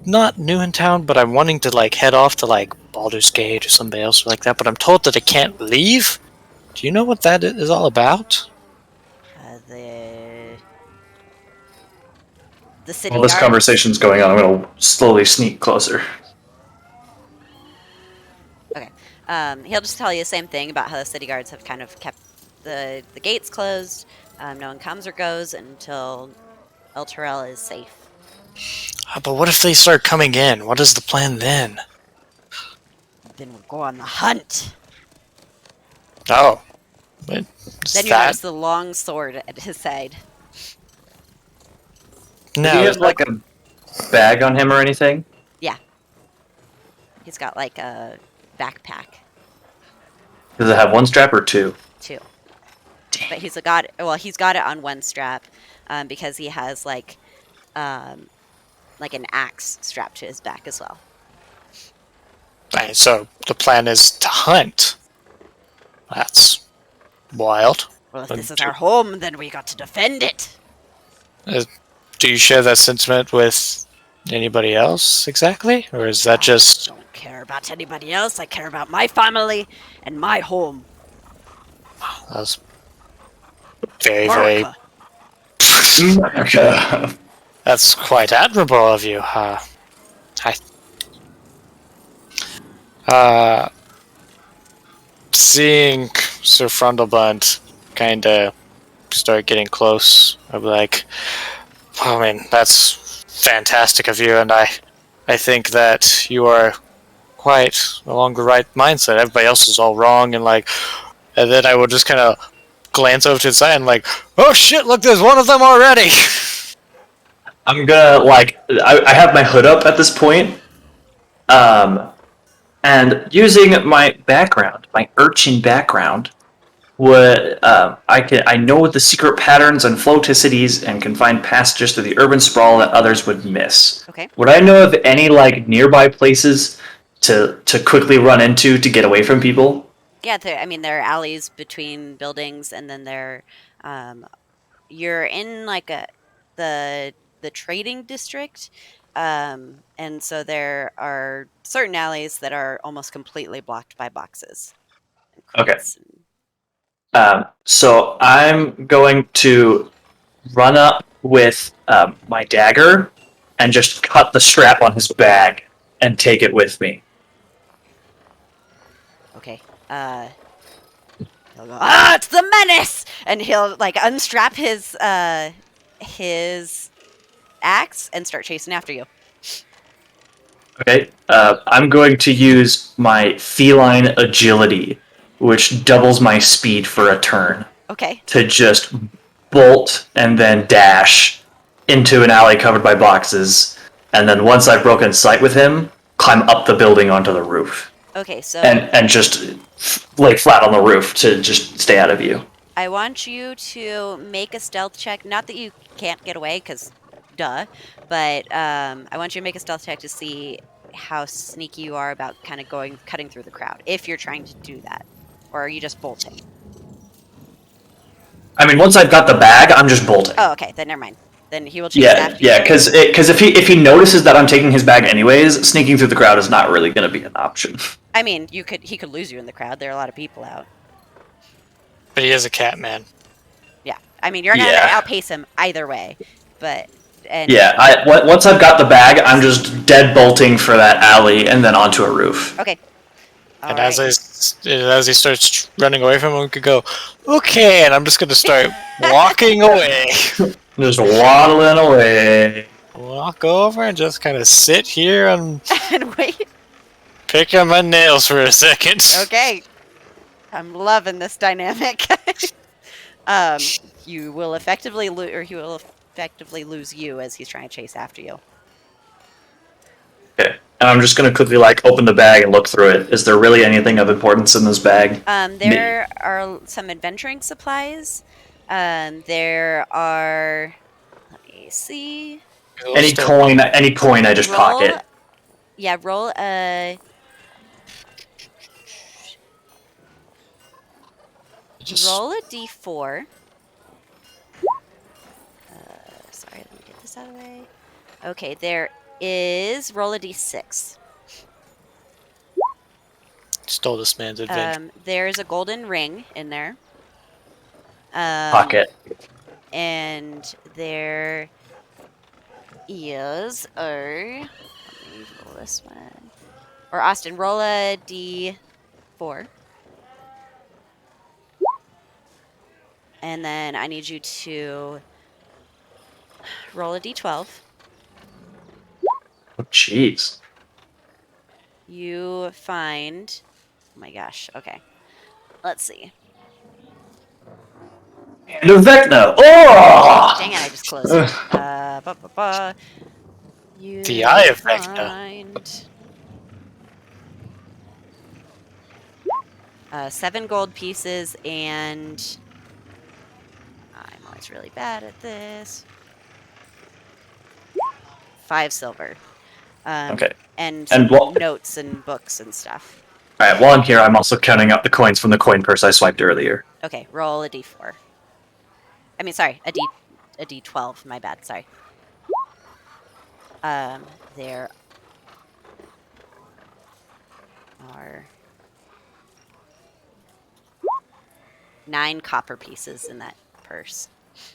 not new in town, but I'm wanting to like head off to like Baldur's Gate or somebody else like that, but I'm told that I can't leave. Do you know what that is all about? The city While this guards. conversation's going on, I'm gonna slowly sneak closer. Okay. He'll just tell you the same thing about how the city guards have kind of kept the gates closed. No one comes or goes until Elturel is safe. But what if they start coming in? What is the plan then? Then we'll go on the hunt. Oh. But Then you notice the long sword at his side. Does he have like a bag on him or anything? Yeah. He's got like a backpack Does it have one strap or two? too. But he's got it on one strap because he has like an axe strapped to his back as well. Right, so the plan is to hunt. That's wild. Well, if this is our home, then we got to defend it. Do you share that sentiment with anybody else exactly? Or is that just... I don't care about anybody else. I care about my family and my home. That's very, very... Okay. That's quite admirable of you. Seeing Sir Frundlebunt kind of start getting close, I'll be like, I mean, that's fantastic of you, and I think that you are quite along the right mindset. Everybody else is all wrong, and then I will just kind of glance over to the side and like, oh shit, look, there's one of them already! I'm gonna I have my hood up at this point, and using my background, my urchin background, I know the secret patterns and flowticities and can find passages through the urban sprawl that others would miss. Okay. Would I know of any nearby places to quickly run into to get away from people? Yeah, there are alleys between buildings, and then you're in the trading district, and so there are certain alleys that are almost completely blocked by boxes. Okay. So I'm going to run up with my dagger and just cut the strap on his bag and take it with me. Okay. He'll go, it's the menace! And he'll unstrap his axe and start chasing after you. Okay. I'm going to use my feline agility, which doubles my speed for a turn, Okay. to just bolt and then dash into an alley covered by boxes, and then once I've broken sight with him, climb up the building onto the roof, Okay, so and just lay flat on the roof to just stay out of view. I want you to make a stealth check. Not that you can't get away, because duh, but I want you to make a stealth check to see how sneaky you are about kind of cutting through the crowd, if you're trying to do that. Or are you just bolting? I mean, once I've got the bag, I'm just bolting. Oh, okay, then never mind. Then he will chase after you. Yeah, because if he notices that I'm taking his bag anyways, sneaking through the crowd is not really going to be an option. I mean, he could lose you in the crowd. There are a lot of people out. But he is a cat man. Yeah, I mean, you're gonna outpace him either way. But once I've got the bag, I'm just dead bolting for that alley and then onto a roof. Okay. And as he starts running away from him, we could go, okay, and I'm just gonna start walking away. Just waddling away. Walk over and just kind of sit here and and wait. pick at my nails for a second. Okay. I'm loving this dynamic. You will effectively he will effectively lose you as he's trying to chase after you. Okay. And I'm just going to quickly open the bag and look through it. Is there really anything of importance in this bag? There are some adventuring supplies. There are, let me see. Any coin I just pocket. Yeah, roll a d4. Sorry, let me get this out of the way. Okay, there is roll a d6. Stole this man's adventure. There's a golden ring in there. Pocket. And there is a... Let me roll this one. Or Austin, roll a d4. And then I need you to roll a d12. Oh, jeez. You find... Oh my gosh, okay. Let's see. And a Vecna! Oh! Dang it, I just closed it. You The Eye of find 7 gold pieces and... I'm always really bad at this. 5 silver. Okay. And what- notes and books and stuff. Alright, while I'm here, I'm also counting up the coins from the coin purse I swiped earlier. Okay, roll a d4. I mean, sorry, a d12. My bad. Sorry. There are 9 copper pieces in that purse.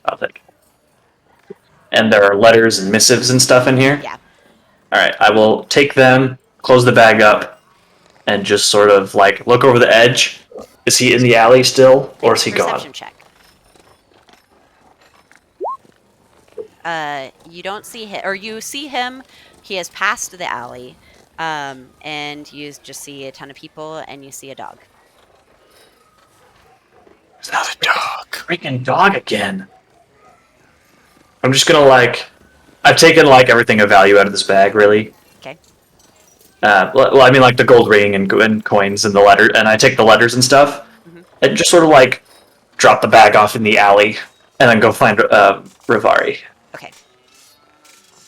I'll take. And there are letters and missives and stuff in here? Yeah. Alright, I will take them, close the bag up, and just sort of look over the edge. Is he in the alley still, or is he gone? Perception check. You don't see him, or you see him. He has passed the alley, and you just see a ton of people, and you see a dog. It's not a dog. Freaking dog again. I'm just gonna I've taken everything of value out of this bag, really. Okay. Well, I mean the gold ring and coins and the letter, and I take the letters and stuff, and just sort of drop the bag off in the alley, and then go find Ravarie. Okay.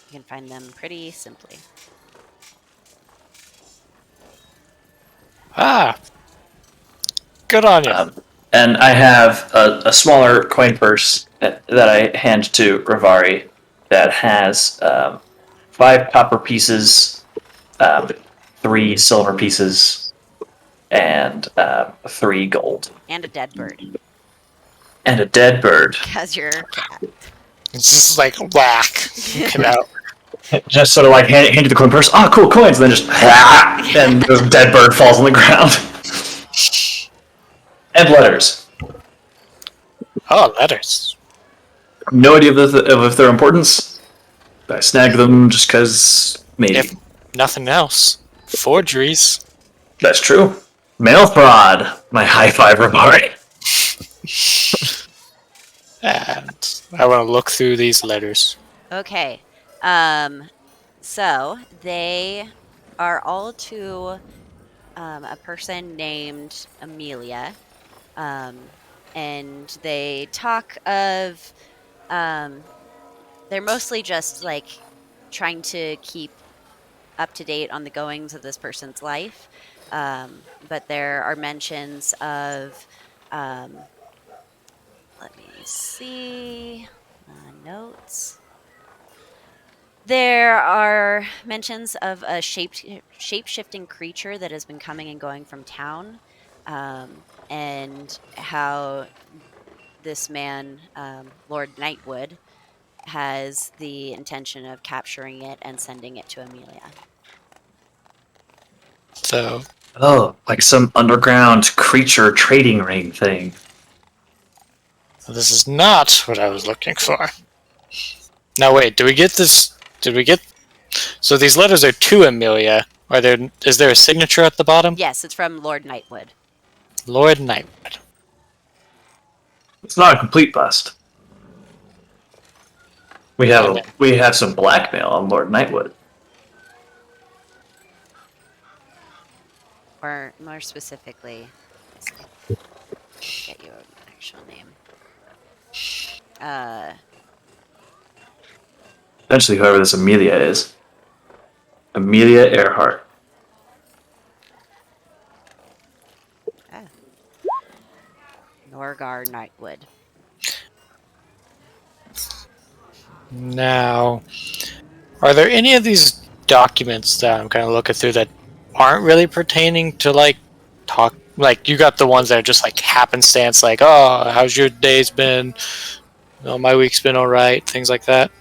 You can find them pretty simply. Ah! Good on you. And I have a smaller coin purse that I hand to Ravarie that has 5 copper pieces, 3 silver pieces, and 3 gold. And a dead bird. And a dead bird. Because you're a cat. It's just whack. Come out. Just sort of hand you the coin purse. Oh, cool, coins! And then just and the dead bird falls on the ground. And letters. Oh, letters. No idea of their importance. I snag them just because maybe. nothing else. Forgeries. That's true. Mail fraud. My high five, Ravarie. And I want to look through these letters. Okay. So they are all to a person named Amelia. And they talk of they're mostly just like trying to keep up to date on the goings of this person's life. But there are mentions of let me see notes. There are mentions of a shape-shifting creature that has been coming and going from town, and how this man, Lord Nightwood, has the intention of capturing it and sending it to Amelia. So, Oh, like some underground creature trading ring thing. this is not what I was looking for. Now wait, do we get this? Did we get? So these letters are to Amelia. Is there a signature at the bottom? Yes, it's from Lord Nightwood. Lord Nightwood. It's not a complete bust. We have some blackmail on Lord Nightwood. Or more specifically, get you an actual name. Eventually, whoever this Amelia is. Amelia Earhart. Norgar Nightwood. Now, are there any of these documents that I'm kind of looking through that aren't really pertaining to like you got the ones that are just like happenstance, like, oh, how's your days been? Oh, my week's been all right, things like that.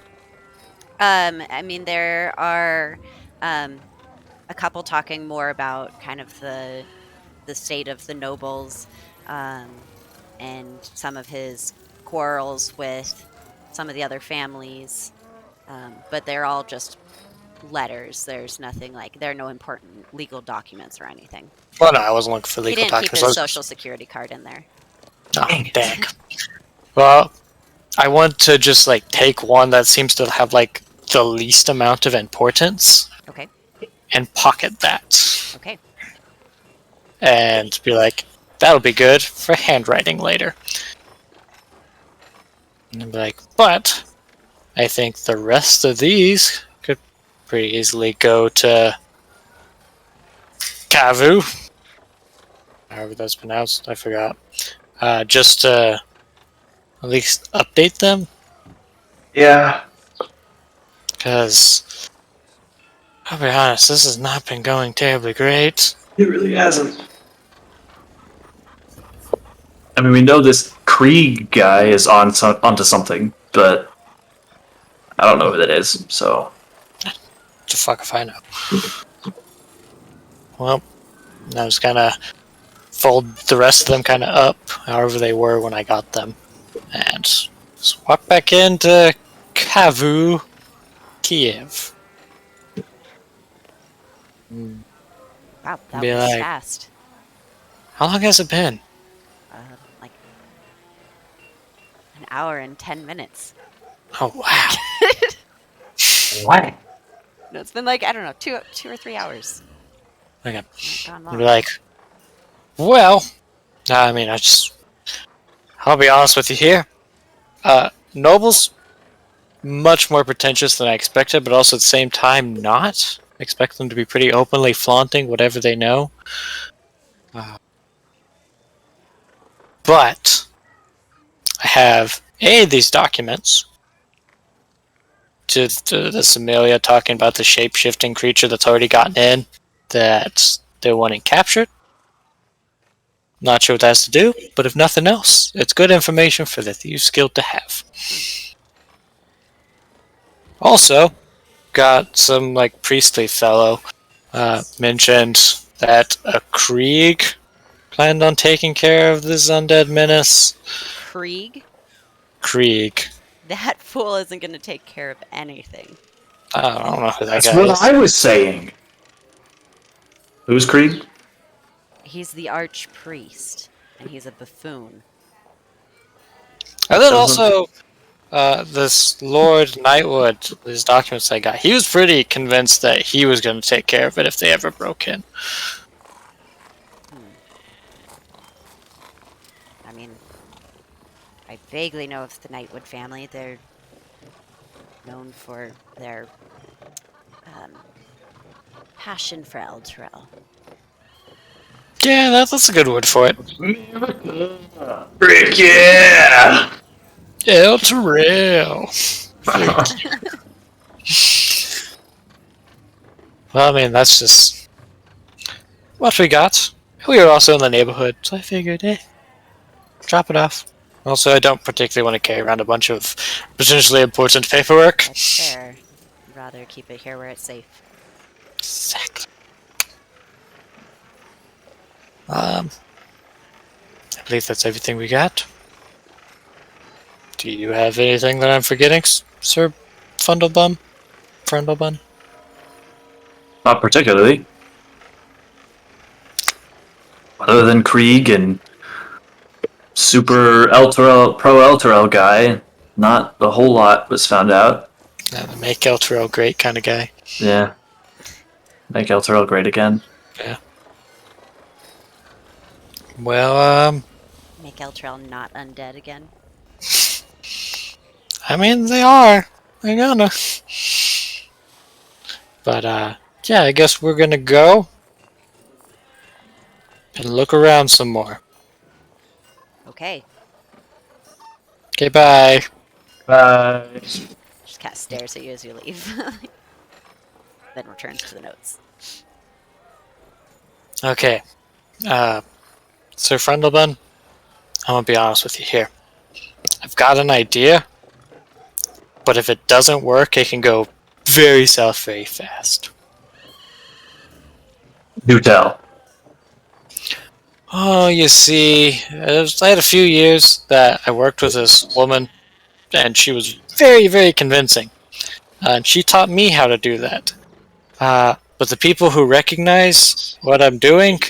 I mean, there are a couple talking more about kind of the state of the nobles, and some of his quarrels with some of the other families, but they're all just letters. There's nothing like there are no important legal documents or anything. Well, no, I wasn't looking for He legal didn't keep documents. his social security card in there. Oh, dang. Well, I want to just like take one that seems to have like the least amount of importance. Okay. And pocket that. Okay. And be like, that'll be good for handwriting later. And be like, but I think the rest of these could pretty easily go to Kavu. However that's pronounced, I forgot. Just to at least update them. Yeah. Because, I'll be honest, this has not been going terribly great. It really hasn't. I mean, we know this Krieg guy is onto something, but I don't know who that is, so... The fuck if I know. Well, I was gonna fold the rest of them kind of up, however they were when I got them, and just walk back into Kavu, Kiev. Wow, that Be was like- fast. How long has it been? Like an hour and 10 minutes. Oh, wow. What? No, it's been like, I don't know, two or 3 hours. Okay. Not gone I'll long. be like, well, I mean, I'll be honest with you here. Nobles, much more pretentious than I expected, but also at the same time not. I expect them to be pretty openly flaunting whatever they know. But I have these documents to this Amelia talking about the shape-shifting creature that's already gotten in that they're wanting captured. Not sure what that has to do, but if nothing else, it's good information for the Thieves Guild to have. Also, got some like priestly fellow mentioned that a Krieg planned on taking care of this undead menace. Krieg? Krieg. That fool isn't going to take care of anything. I don't know who that That's guy what is. I was saying. Who's Krieg? He's the archpriest, and he's a buffoon. And then Doesn't- also, this Lord Nightwood, these documents I got, he was pretty convinced that he was going to take care of it if they ever broke in. I mean, I vaguely know of the Nightwood family. They're known for their passion for Elturel. Yeah, that's a good word for it. Frick yeah! Elturel. Well, I mean, that's just what we got. We were also in the neighborhood, so I figured, drop it off. Also, I don't particularly want to carry around a bunch of potentially important paperwork. That's fair. I'd rather keep it here where it's safe. Exactly. I believe that's everything we got. Do you have anything that I'm forgetting, Sir Fundlebum? Frundlebun? Not particularly. Other than Krieg and Super Elturel, Pro Elturel guy, not a whole lot was found out. The make Elturel great kind of guy. Yeah. Make Elturel great again. Yeah. Well, Make Elturel not undead again. I mean, they are. They're gonna. But, yeah, I guess we're gonna go and look around some more. Okay. Okay, bye. Bye. Just kind of stares at you as you leave. Then returns to the notes. Okay. Sir Frundlebun, I'm gonna be honest with you here. I've got an idea, but if it doesn't work, it can go very south very fast. Do tell. Oh, you see, I had a few years that I worked with this woman, and she was very, very convincing. And she taught me how to do that. But the people who recognize what I'm doing,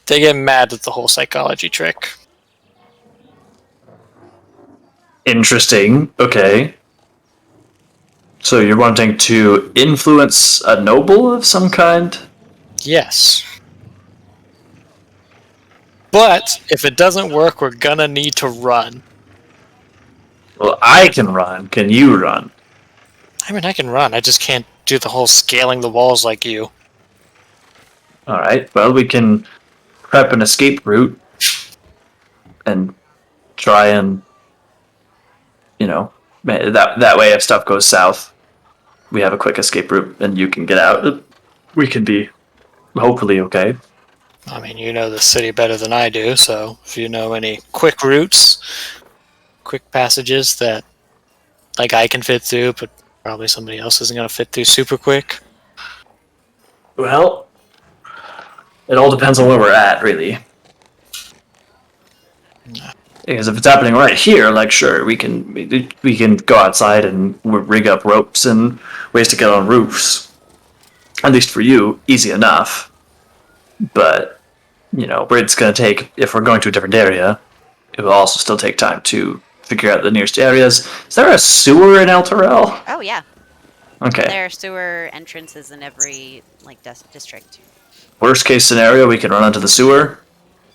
they get mad at the whole psychology trick. Interesting. Okay. So you're wanting to influence a noble of some kind? Yes. But if it doesn't work, we're gonna need to run. Well, I can run. Can you run? I mean, I can run. I just can't do the whole scaling the walls like you. Alright, well, we can prep an escape route and try and, that way if stuff goes south, we have a quick escape route and you can get out. We can be hopefully okay. I mean, you know the city better than I do, so if you know any quick routes, quick passages that, like, I can fit through, but probably somebody else isn't going to fit through super quick. Well, it all depends on where we're at, really. Because if it's happening right here, like, sure, we can go outside and rig up ropes and ways to get on roofs. At least for you, easy enough. But, where it's going to take, if we're going to a different area, it will also still take time to figure out the nearest areas. Is there a sewer in Elturel? Oh, yeah. Okay. There are sewer entrances in every, district. Worst case scenario, we can run onto the sewer.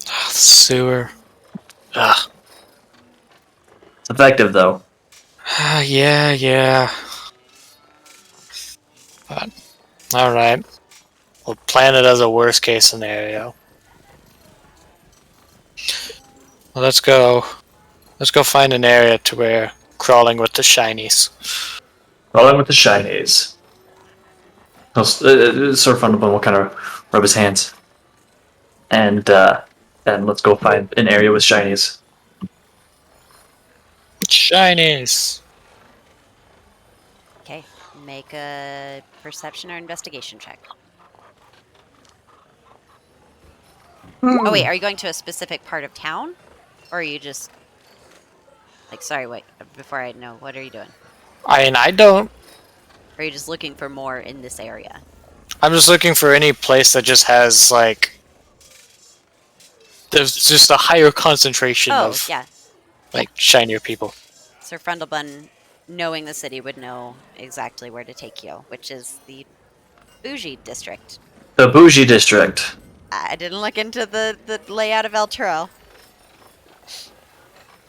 Oh, the sewer. Ugh. It's effective, though. Yeah. But, alright. We'll plan it as a worst case scenario. Well, let's go find an area to where crawling with the shinies. Rolling with the shinies. Sir Fundable will kind of rub his hands. And let's go find an area with shinies. Shinies! Okay. Make a perception or investigation check. Oh, wait. Are you going to a specific part of town? Or are you just... sorry, wait. Before I know, what are you doing? I mean, I don't... Or are you just looking for more in this area? I'm just looking for any place that just has like there's just a higher concentration Oh, of yeah. like shinier people. Sir Frundlebun, knowing the city, would know exactly where to take you, which is the bougie district. The bougie district. I didn't look into the layout of Elturel.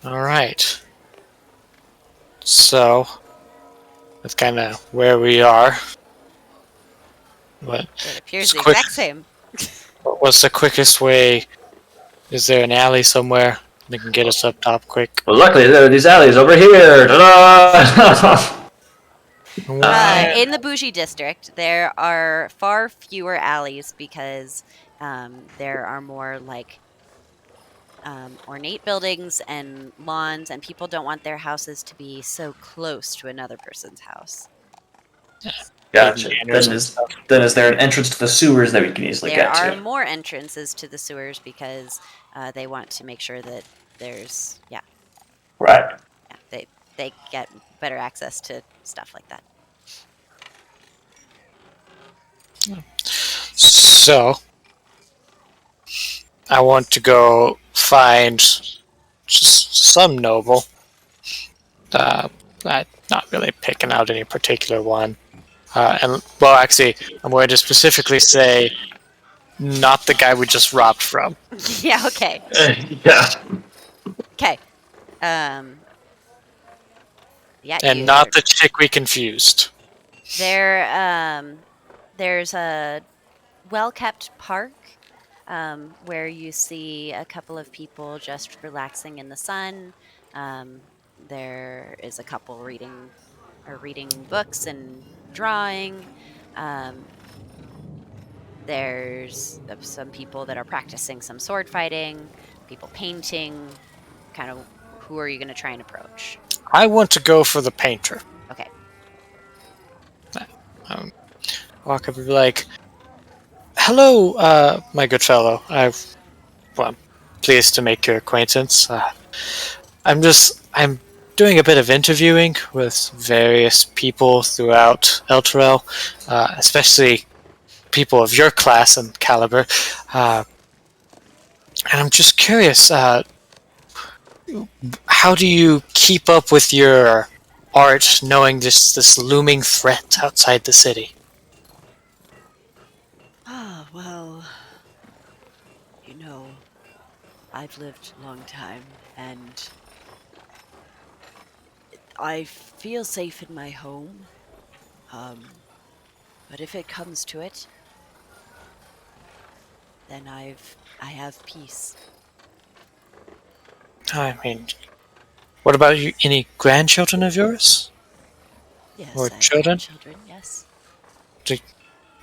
All right. So that's kind of where we are. What? It appears the Quick. exact same. What's the quickest way? Is there an alley somewhere that can get us up top quick? Well, luckily there are these alleys over here. Ta-da! In the bougie district, there are far fewer alleys because there are more like ornate buildings and lawns, and people don't want their houses to be so close to another person's house. Gotcha. Banners and Then is there an entrance to the sewers that we can easily There get are to? more entrances to the sewers because they want to make sure that there's Right. they get better access to stuff like that. So I want to go find just some noble. I'm not really picking out any particular one. And well, actually, I'm going to specifically say not the guy we just robbed from. Yeah. Okay. Yeah. Okay. Yeah. And not the chick we confused. There's a well-kept park where you see a couple of people just relaxing in the sun. There is a couple reading books and drawing. There's some people that are practicing some sword fighting, people painting. Kind of, who are you going to try and approach? I want to go for the painter. Okay. Walk up and be like, "Hello, my good fellow. I'm pleased to make your acquaintance. I'm doing a bit of interviewing with various people throughout Elturel, especially people of your class and caliber. And I'm just curious, how do you keep up with your art knowing this looming threat outside the city?" Ah, well, I've lived a long time, and I feel safe in my home. But if it comes to it, then I have peace. I mean, what about you? Any grandchildren of yours? Yes, Or I have children? children, yes.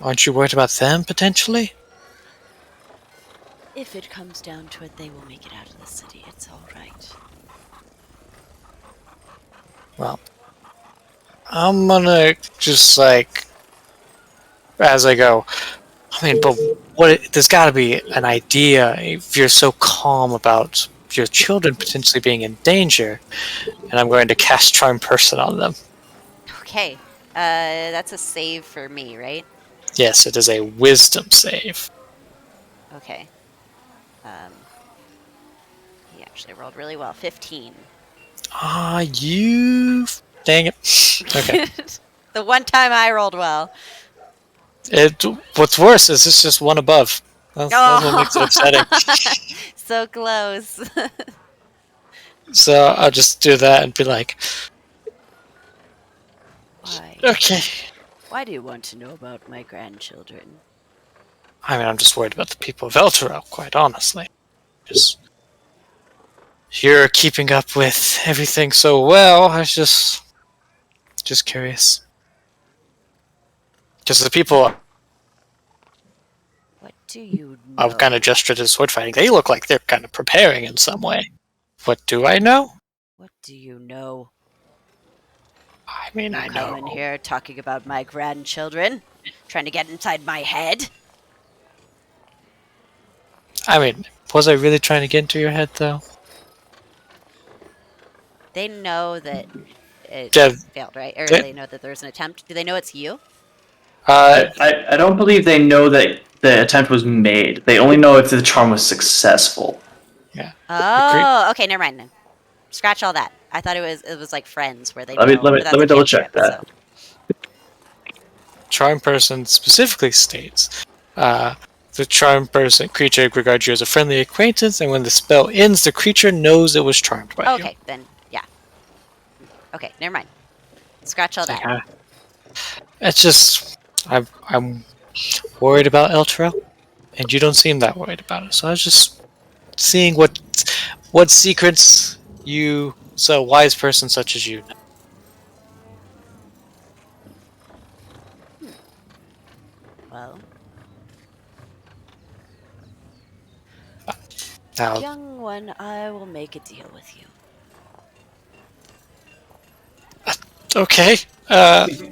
Aren't you worried about them potentially? If it comes down to it, they will make it out of the city. It's all right. Well, I'm gonna just like as I go. I mean, but there's got to be an idea if you're so calm about your children potentially being in danger. And I'm going to cast Charm Person on them. Okay. That's a save for me, right? Yes, it is a Wisdom save. Okay. He actually rolled really well. 15. Ah, you... Dang it. Okay. The one time I rolled well. What's worse is it's just one above. That's what makes it upsetting. So close. So I'll just do that and be like, Why? okay. Why do you want to know about my grandchildren? I mean, I'm just worried about the people of Elturel, quite honestly. Just you're keeping up with everything so well. I was just curious. Because the people What do you know? I've kind of gestured as sword fighting, they look like they're kind of preparing in some way. What do I know? What do you know? I mean, I Come in know. here talking about my grandchildren, trying to get inside my head. I mean, was I really trying to get into your head, though? They know that it Yeah. failed, right? Or Yeah. they know that there's an attempt. Do they know it's you? I don't believe they know that the attempt was made. They only know if the charm was successful. Yeah. Oh, okay, never mind then. Scratch all that. I thought it was like Friends where they Let me know, let me but that's let me a double check cantrip. that. So Charm person specifically states, the charm person creature regards you as a friendly acquaintance, and when the spell ends, the creature knows it was charmed by you. okay, then yeah. Okay, never mind. Scratch all that. It's just I'm worried about Elturel, and you don't seem that worried about it. So I was just seeing what secrets you, so a wise person such as you, know. Well, Now, young one, I will make a deal with you. okay. Let's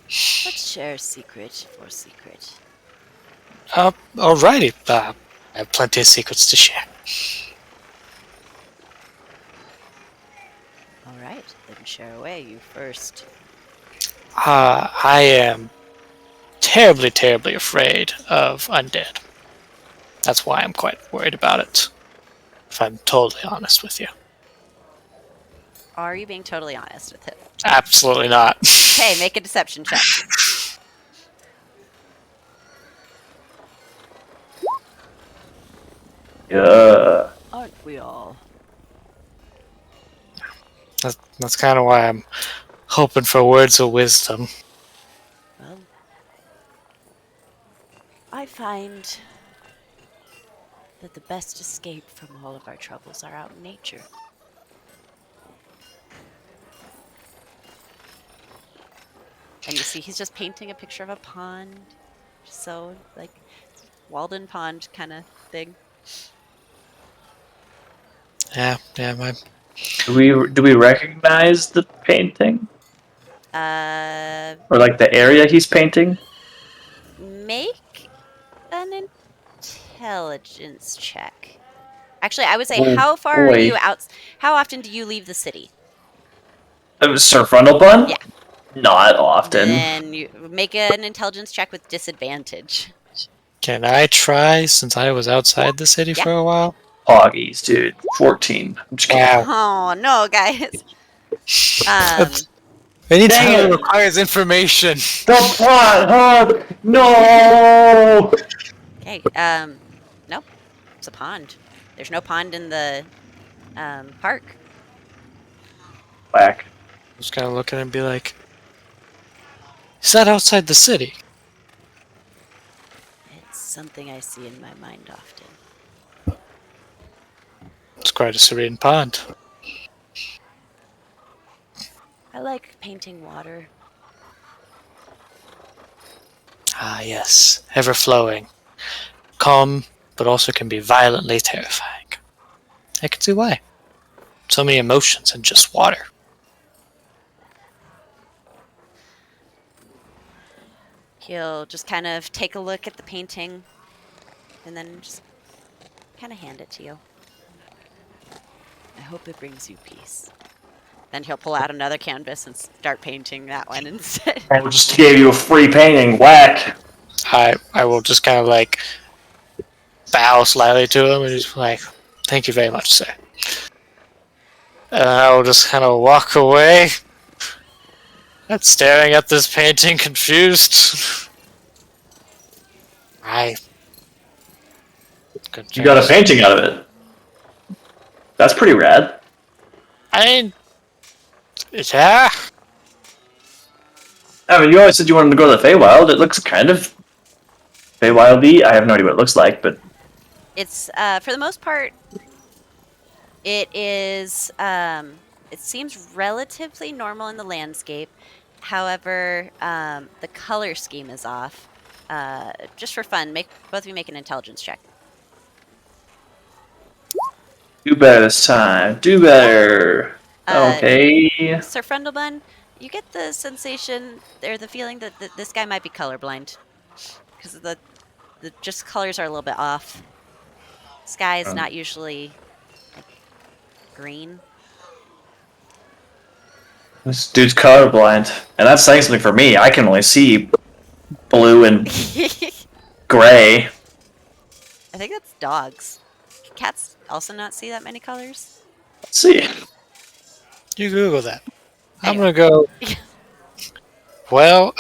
share secret for secret. Alrighty. I have plenty of secrets to share. All right, then share away. You first. I am terribly, terribly afraid of undead. That's why I'm quite worried about it. If I'm totally honest with you. Are you being totally honest with it? Absolutely not. Okay, make a deception check. Yeah. Aren't we all? That's kind of why I'm hoping for words of wisdom. Well, I find that the best escape from all of our troubles are out in nature. And you see, he's just painting a picture of a pond. So, like, Walden Pond kind of thing. Yeah, Do we recognize the painting or like the area he's painting? Make an intelligence check. Actually, I would say, Oh, how far are boy. you out? How often do you leave the city? Sir Frundlebun? Yeah. Not often. Then you make an intelligence check with disadvantage. Can I try since I was outside the city Yeah. for a while? Poggies, dude. 14. I'm just kidding. Wow. Oh no, guys. Any Dang time it. requires information. The plot hook! No! Okay. Nope. It's a pond. There's no pond in the park. Whack. Just kind of look at it and be like, is that outside the city? It's something I see in my mind often. It's quite a serene pond. I like painting water. Ah, yes. Ever flowing. Calm, but also can be violently terrifying. I can see why. So many emotions in just water. He'll just kind of take a look at the painting and then just kind of hand it to you. I hope it brings you peace. Then he'll pull out another canvas and start painting that one instead. I just gave you a free painting. Whack. I will just kind of like bow slightly to him and just like, thank you very much, sir. And I will just kind of walk away, not staring at this painting, confused. You got a painting out of it. That's pretty rad. I yeah. I mean, you always said you wanted to go to the Feywild. It looks kind of Feywild-y. I have no idea what it looks like, but It's for the most part, it is. It seems relatively normal in the landscape. However, the color scheme is off. Just for fun, both of you make an intelligence check. do better this time. Do better. Okay. Sir Frundlebun, you get the sensation or the feeling that this guy might be colorblind because the just colors are a little bit off. Sky is not usually like green. This dude's colorblind, and that's saying something for me. I can only see blue and gray. I think that's dogs. Can cats also not see that many colors? Let's see. You Google that. I'm Anyway. gonna go. Well,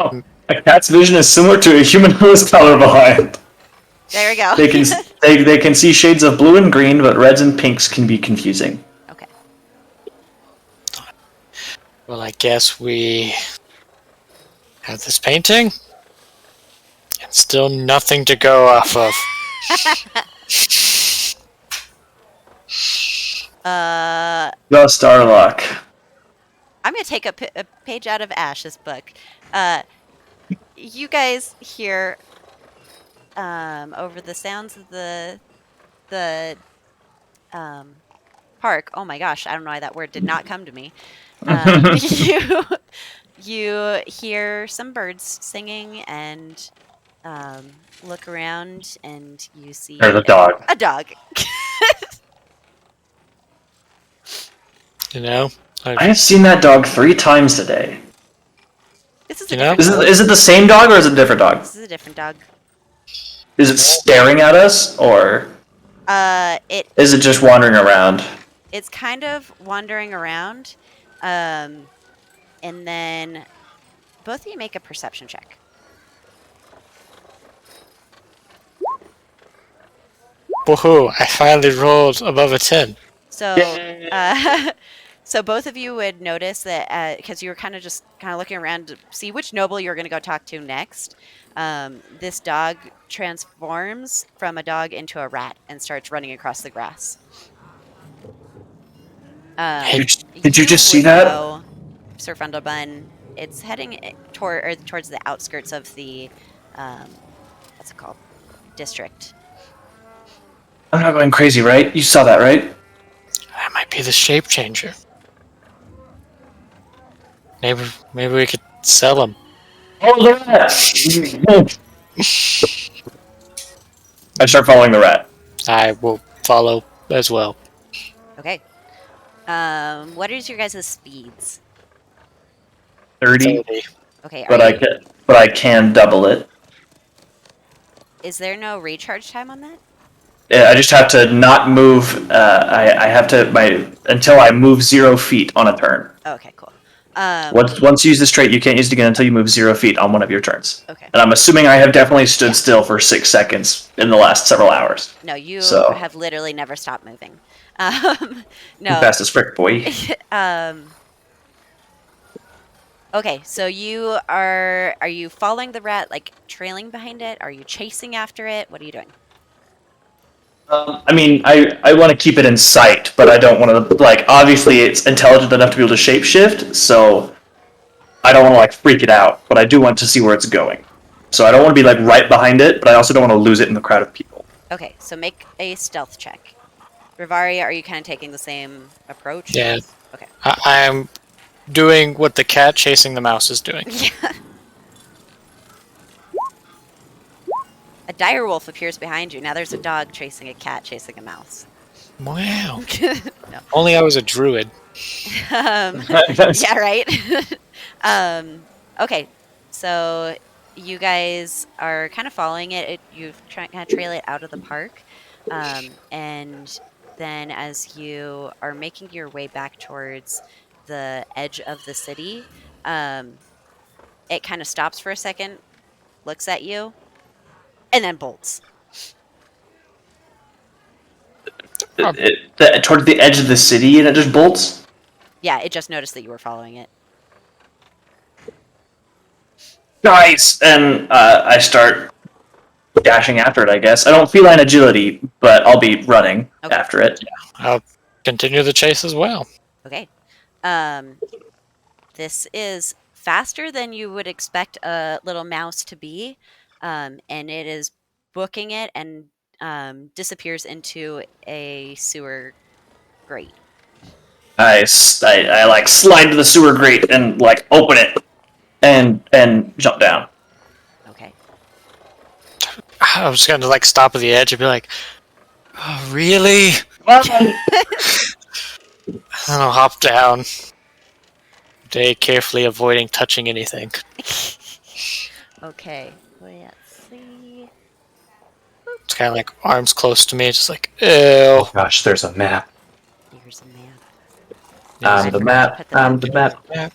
Oh, a cat's vision is similar to a human who is colorblind. There we go. They can see shades of blue and green, but reds and pinks can be confusing. Okay. well, I guess we have this painting, and still nothing to go off of. The Starlock. I'm gonna take a page out of Ash's book. You guys hear over the sounds of the park. Oh my gosh, I don't know why that word did not come to me. You hear some birds singing and look around and you see There's a dog. A dog. You know, I have seen that dog 3 times today. This is a You know? different dog. Is it the same dog or is it a different dog? This is a different dog. Is it staring at us or is it just wandering around? It's kind of wandering around, and then both of you make a perception check. woohoo! I finally rolled above a 10. So, so both of you would notice that because you were kind of looking around to see which noble you were going to go talk to next. This dog transforms from a dog into a rat and starts running across the grass. Did you just see would that? know, Sir Fundelbun, it's heading towards the outskirts of the what's it called? District. I'm not going crazy, right? You saw that, right? That might be the shape changer. Maybe we could sell him. Oh, the rat! I start following the rat. I will follow as well. Okay. What is your guys' speeds? 30, 30. Okay. but I can double it. Is there no recharge time on that? Yeah, I just have to not move. I have to until I move 0 feet on a turn. Oh, okay, cool. Once you use this trait, you can't use it again until you move 0 feet on one of your turns. Okay. And I'm assuming I have definitely stood still for 6 seconds in the last several hours. No, you So- have literally never stopped moving. No. Fast as frick, boy. Okay, so are you following the rat, like trailing behind it? Are you chasing after it? What are you doing? I mean, I want to keep it in sight, but I don't want to, like, obviously it's intelligent enough to be able to shapeshift, so I don't want to, like, freak it out, but I do want to see where it's going. So I don't want to be, like, right behind it, but I also don't want to lose it in the crowd of people. Okay, so make a stealth check. Ravarie, are you kind of taking the same approach? Yeah. Okay. I'm doing what the cat chasing the mouse is doing. Yeah. A dire wolf appears behind you. Now there's a dog chasing a cat chasing a mouse. Wow. No. Only I was a druid. Yeah, right? Okay, so you guys are kind of following it. You kind of trail it out of the park. And then as you are making your way back towards the edge of the city, it kind of stops for a second, looks at you, and then bolts. Towards the edge of the city, and it just bolts? Yeah, it just noticed that you were following it. Nice! And I start dashing after it, I guess. I don't feline agility, but I'll be running Okay. after it. I'll continue the chase as well. Okay. This is faster than you would expect a little mouse to be, and it is booking it and disappears into a sewer grate. I like slide to the sewer grate and like open it and jump down. Okay. I was gonna like stop at the edge and be like, "Oh, really?" I'll hop down. They carefully avoiding touching anything. Okay. Let's see. It's kind of like arms close to me, just like, ew. Oh gosh, there's a map. Here's a map. I'm the map. I'm the map. Yeah.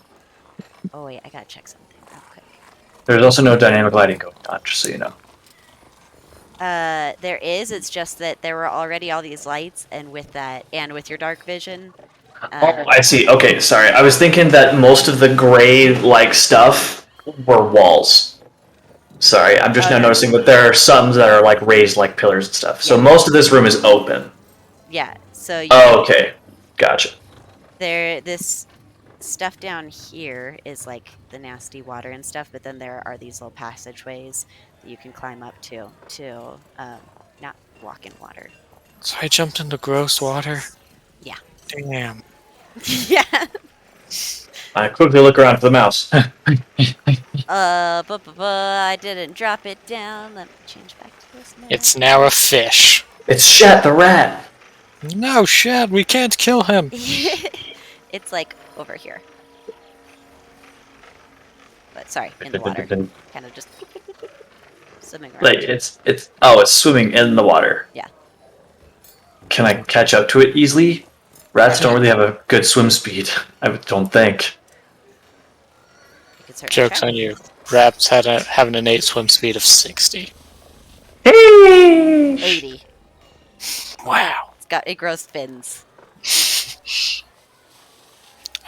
Oh wait, I gotta check something real quick. There's also no dynamic lighting going on, just so you know. There is. It's just that there were already all these lights, and with that, and with your dark vision. Oh, I see. Okay, sorry. I was thinking that most of the gray-like stuff were walls. Sorry, I'm just now no. noticing that there are some that are like raised like pillars and stuff. So Yeah. most of this room is open. Yeah. So you, Oh, okay. Gotcha. this stuff down here is like the nasty water and stuff, but then there are these little passageways that you can climb up to not walk in water. So I jumped into gross water? Yeah. Damn. Yeah. I quickly look around for the mouse. I didn't drop it down. Let me change back to this map. It's now a fish. It's Shet the rat. No, Shad, we can't kill him. It's like over here. But sorry, in the water. Kind of just swimming around. Like it's swimming in the water. Yeah. Can I catch up to it easily? Rats don't really have a good swim speed. I don't think. You could certainly Joke's try. on you. Rats have an innate swim speed of 60. Hey! 80. Wow. It grows fins.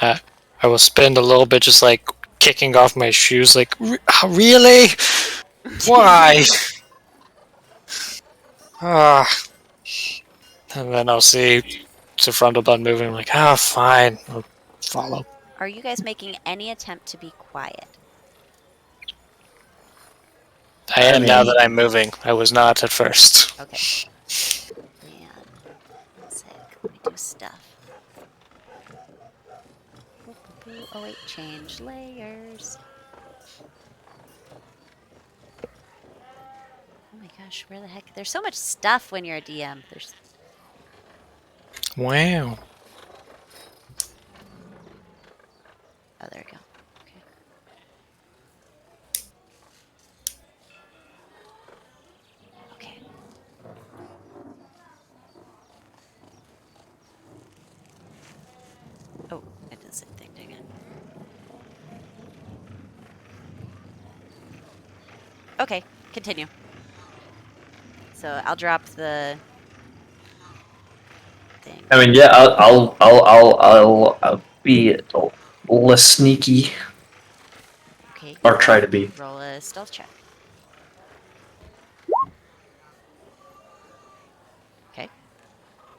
I will spend a little bit just like kicking off my shoes, like, really? Why? And then I'll see the frontal button moving. I'm like, fine. I'll follow. Are you guys making any attempt to be quiet? I am now that I'm moving. I was not at first. Okay. Man. Sick. Let me do stuff. Oh wait, change layers. Oh my gosh, where the heck? There's so much stuff when you're a DM. There's Wow. Oh, there we go. Okay. Okay. Oh, I did the same thing, dang it. Okay, continue. So I'll drop the thing. I mean, yeah, I'll be less sneaky, Okay. or try to be. Roll a stealth check. Okay.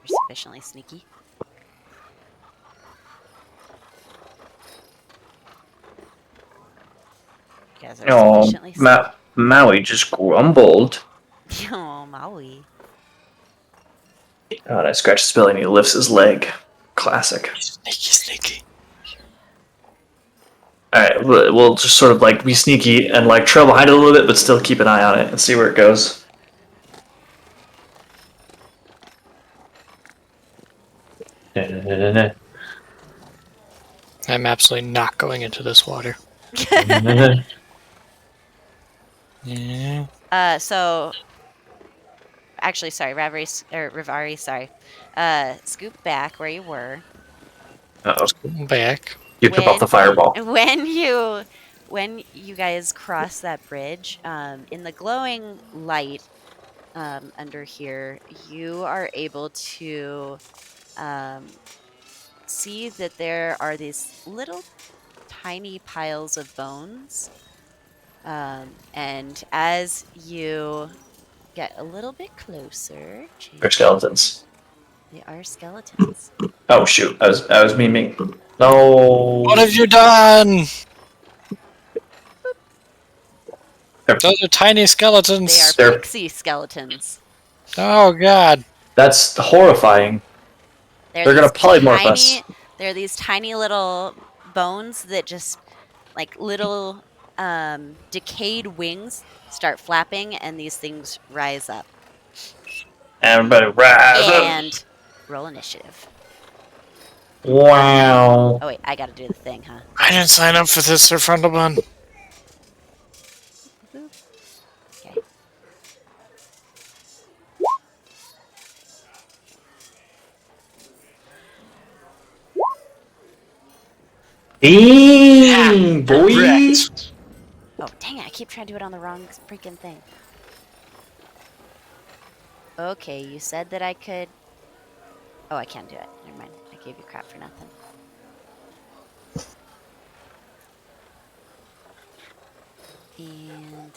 You're sufficiently sneaky. You guys are Oh, sufficiently sneaky. Maui just grumbled. Oh, Maui. God, I scratch his belly and he lifts his leg. Classic. Sneaky. Alright, we'll just sort of like be sneaky and like trail behind it a little bit, but still keep an eye on it and see where it goes. I'm absolutely not going into this water. Yeah. So actually, sorry, Ravarie, sorry. Scoop back where you were. Uh-oh. Back. You trip off the fireball. When you guys cross that bridge, in the glowing light under here, you are able to see that there are these little tiny piles of bones. And as you get a little bit closer, They're skeletons. they are skeletons. Oh shoot, I was memeing. No. What have you done? Those are tiny skeletons. They are pixie skeletons. Oh god. That's horrifying. They're gonna polymorph us. They're these tiny little bones that just, like little decayed wings, start flapping, and these things rise up. Everybody rise up. And Roll initiative. Wow. Oh wait, I gotta do the thing, huh? I didn't sign up for this, Sir Frondelbun. Okay. Dang, boy. Correct. Oh, dang it, I keep trying to do it on the wrong freaking thing. Okay, you said that I could... Oh, I can't do it. Never mind. I gave you crap for nothing. And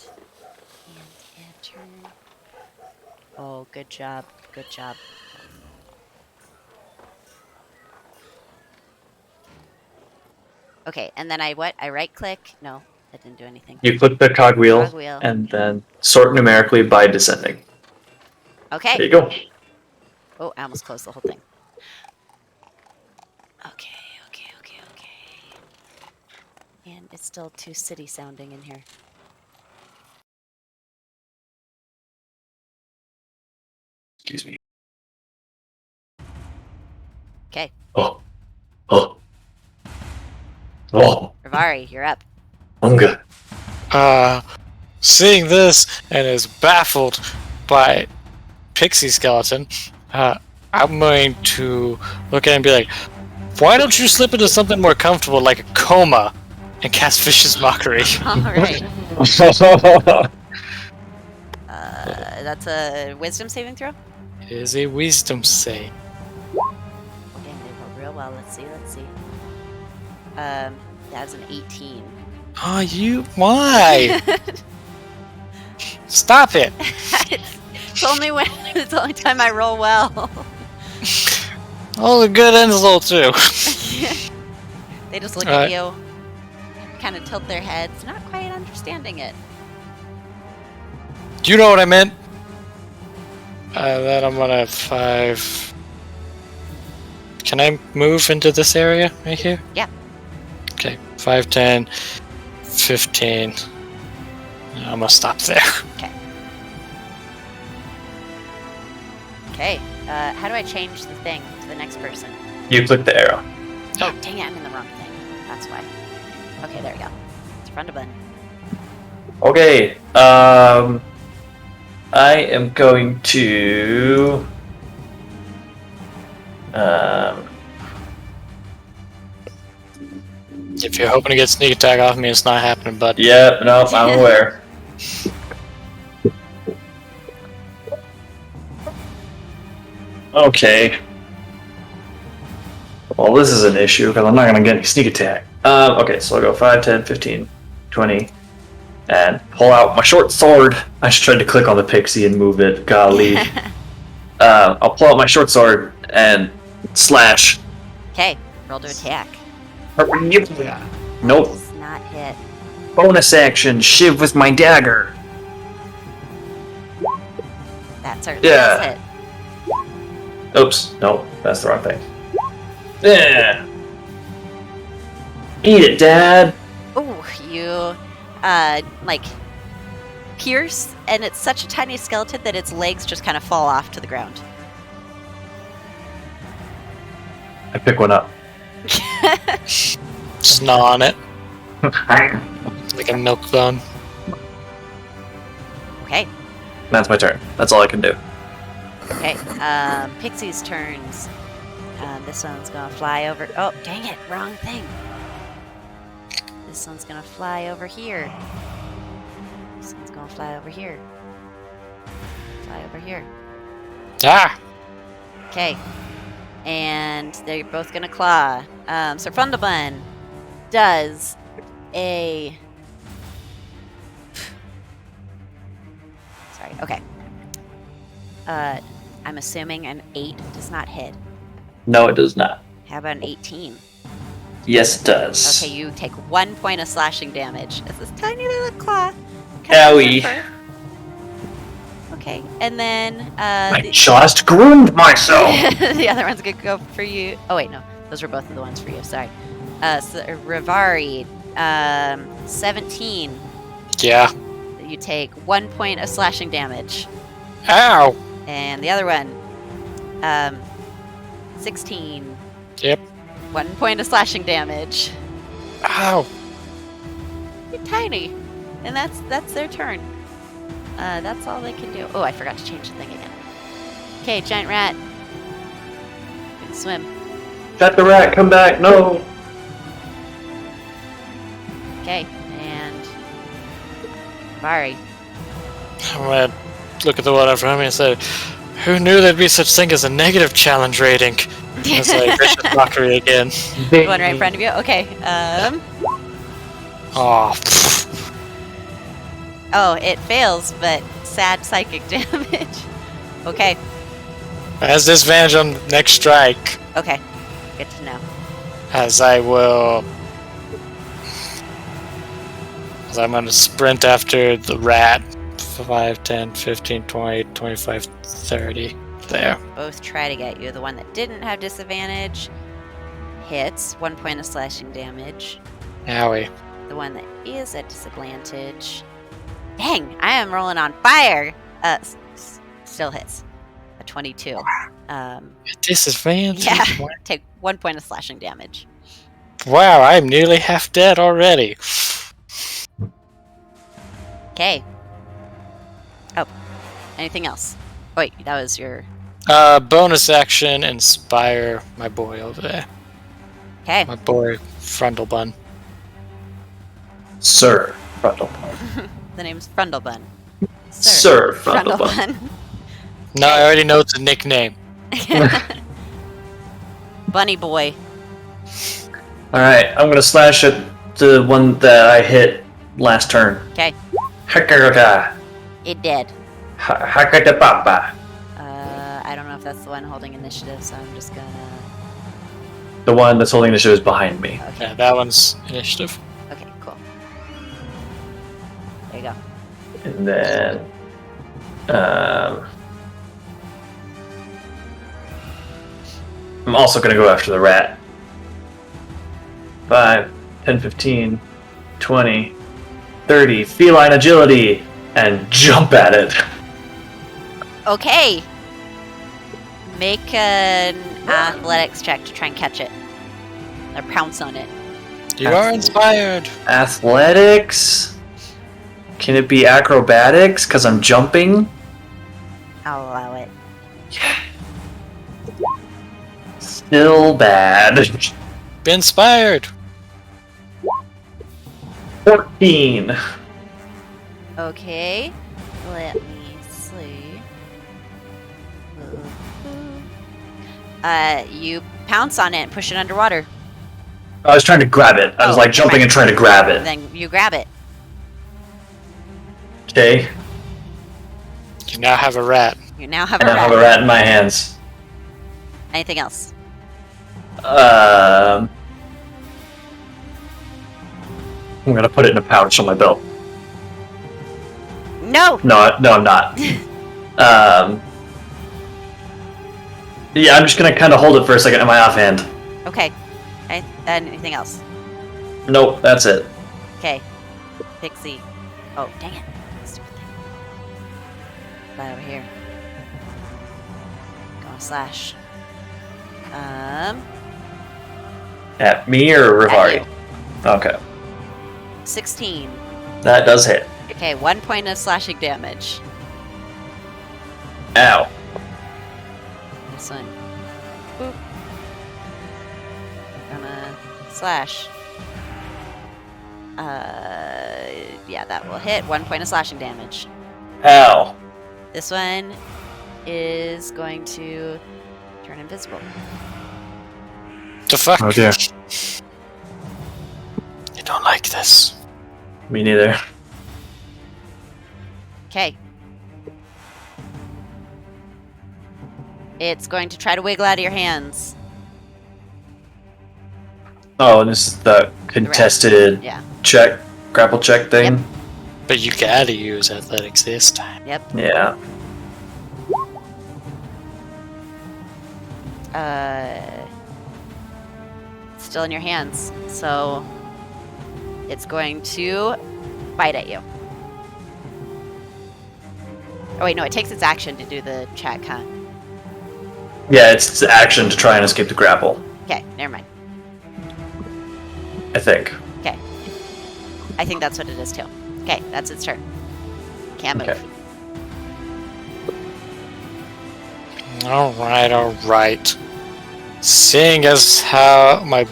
turn. Oh, good job. Good job. Okay, and then I what? I right click? No, that didn't do anything. You click the cogwheel, Cogwheel. and then sort numerically by descending. Okay. There you go. Oh, I almost closed the whole thing. Okay. And it's still too city sounding in here. Excuse me. Okay. Oh. Ravarie, you're up. Unga. Seeing this and is baffled by Pixie Skeleton, I'm going to look at it and be like, why don't you slip into something more comfortable like a coma and cast Vicious Mockery? Alright. That's a wisdom saving throw? It is a wisdom save. Dang, they rolled real well. Let's see. That's an 18. Oh, why? Stop it! It's the only time I roll well. Oh, the good ends low too. They just look at you, kind of tilt their heads, not quite understanding it. Do you know what I meant? Then I'm gonna 5. Can I move into this area right here? Yeah. Okay, 5, 10, 15. I'm gonna stop there. Okay. How do I change the thing to the next person? You click the arrow. Oh, dang it, I'm in the wrong thing. That's why. Okay, there we go. It's front of button. Okay. I am going to. If you're hoping to get sneak attack off me, it's not happening, bud. Yeah, no, I'm aware. Okay. Well, this is an issue because I'm not going to get any sneak attack. Okay, so I'll go 5, 10, 15, 20, and pull out my short sword. I just tried to click on the pixie and move it. Golly. I'll pull out my short sword and slash. Okay, roll to attack. Nope. Does not hit. Bonus action, shiv with my dagger. That certainly Yeah. does hit. Oops, no, that's the wrong thing. Yeah. Eat it, Dad. Oh, you, like, pierce, and it's such a tiny skeleton that its legs just kind of fall off to the ground. I pick one up. Just gnaw on it. Like a milk bone. Okay, That's my turn. That's all I can do. okay. Pixie's turns. This one's gonna fly over. Oh, dang it, wrong thing. This one's gonna fly over here. This one's gonna fly over here. Fly over here. Ah! Okay. And they're both gonna claw. Sir Fundabun does a... Sorry, okay. I'm assuming an 8 does not hit. No, it does not. How about an 18? Yes, it does. Okay, you take 1 point of slashing damage. It's this tiny little claw. Owie. Okay, and then I just groomed myself. the other one's gonna go for you. Oh wait, no, those were both of the ones for you. Sorry. So Ravarie, 17. Yeah. You take 1 point of slashing damage, Ow! and the other one, 16. Yep. 1 point of slashing damage. Ow. You're tiny. And that's their turn. That's all they can do. Oh, I forgot to change the thing again. Okay, giant rat. You can swim. Got the rat, come back, no! Okay, and Ravarie. I'm gonna look at the one in front of me and say, who knew there'd be such thing as a negative challenge rating? It's like vicious mockery again. The one right in front of you? Okay. Oh, Oh, it fails, but sad psychic damage. Okay. has disadvantage on next strike, Okay. Good to know. as I will. As I'm gonna sprint after the rat. 5, 10, 15, 20, 25, 30. There. Both try to get you. The one that didn't have disadvantage hits. 1 point of slashing damage. Owie. The one that is at disadvantage. Dang, I am rolling on fire. Still hits. A 22. Disadvantage? Yeah. Take 1 point of slashing damage. Wow, I'm nearly half dead already. Okay. Oh. Anything else? Oh, wait, that was your. Bonus action, inspire my boy over there. Okay. My boy, Frontal Bun. Sir Frontal. The name's Frundlebun. Sir Frontal. No, I already know it's a nickname. Bunny boy. Alright, I'm gonna slash at the one that I hit last turn. Okay. Hakaraka. It did. Hakatapapa. I don't know if that's the one holding initiative, so I'm just gonna. The one that's holding initiative is behind me. Okay. Yeah, that one's initiative. Okay, cool. There you go. And then I'm also gonna go after the rat. 5, 10, 15, 20, 30, feline agility, and jump at it. Okay. Make an athletics check to try and catch it. Or pounce on it. You are inspired. Athletics? Can it be acrobatics? Because I'm jumping? I'll allow it. Still bad. Be inspired. 14. Okay. Let me see. You pounce on it and push it underwater. I was trying to grab it. I was like jumping right. and trying to grab it. Then you grab it. Okay. You now have a rat. You now have And a I have rat. a rat in my hands. Anything else? I'm gonna put it in a pouch on my belt. No! No, I'm not. Yeah, I'm just gonna kind of hold it for a second in my offhand. Okay. Anything else? Nope, that's it. Okay. Pixie. Oh, dang it. Stupid thing. Fly over here. Gonna slash. At me or At Ravarie? Okay, 16. that does hit. Okay, 1 point of slashing damage. Ow. This one. Boop. Gonna slash. Yeah, that will hit. 1 point of slashing damage. Ow. This one is going to turn invisible. The fuck? Oh dear. You don't like this. Me neither. Okay. It's going to try to wiggle out of your hands. Oh, and this is the contested Yeah. check, grapple check thing? Yep. But you gotta use athletics this time. Yep. Yeah. It's still in your hands. So it's going to bite at you. Oh wait, no, it takes its action to do the check, huh? Yeah, it's action to try and escape the grapple, Okay, never mind. I think. Okay. I think that's what it is too. Okay, that's its turn. Can't move. Okay. Alright. Seeing as how my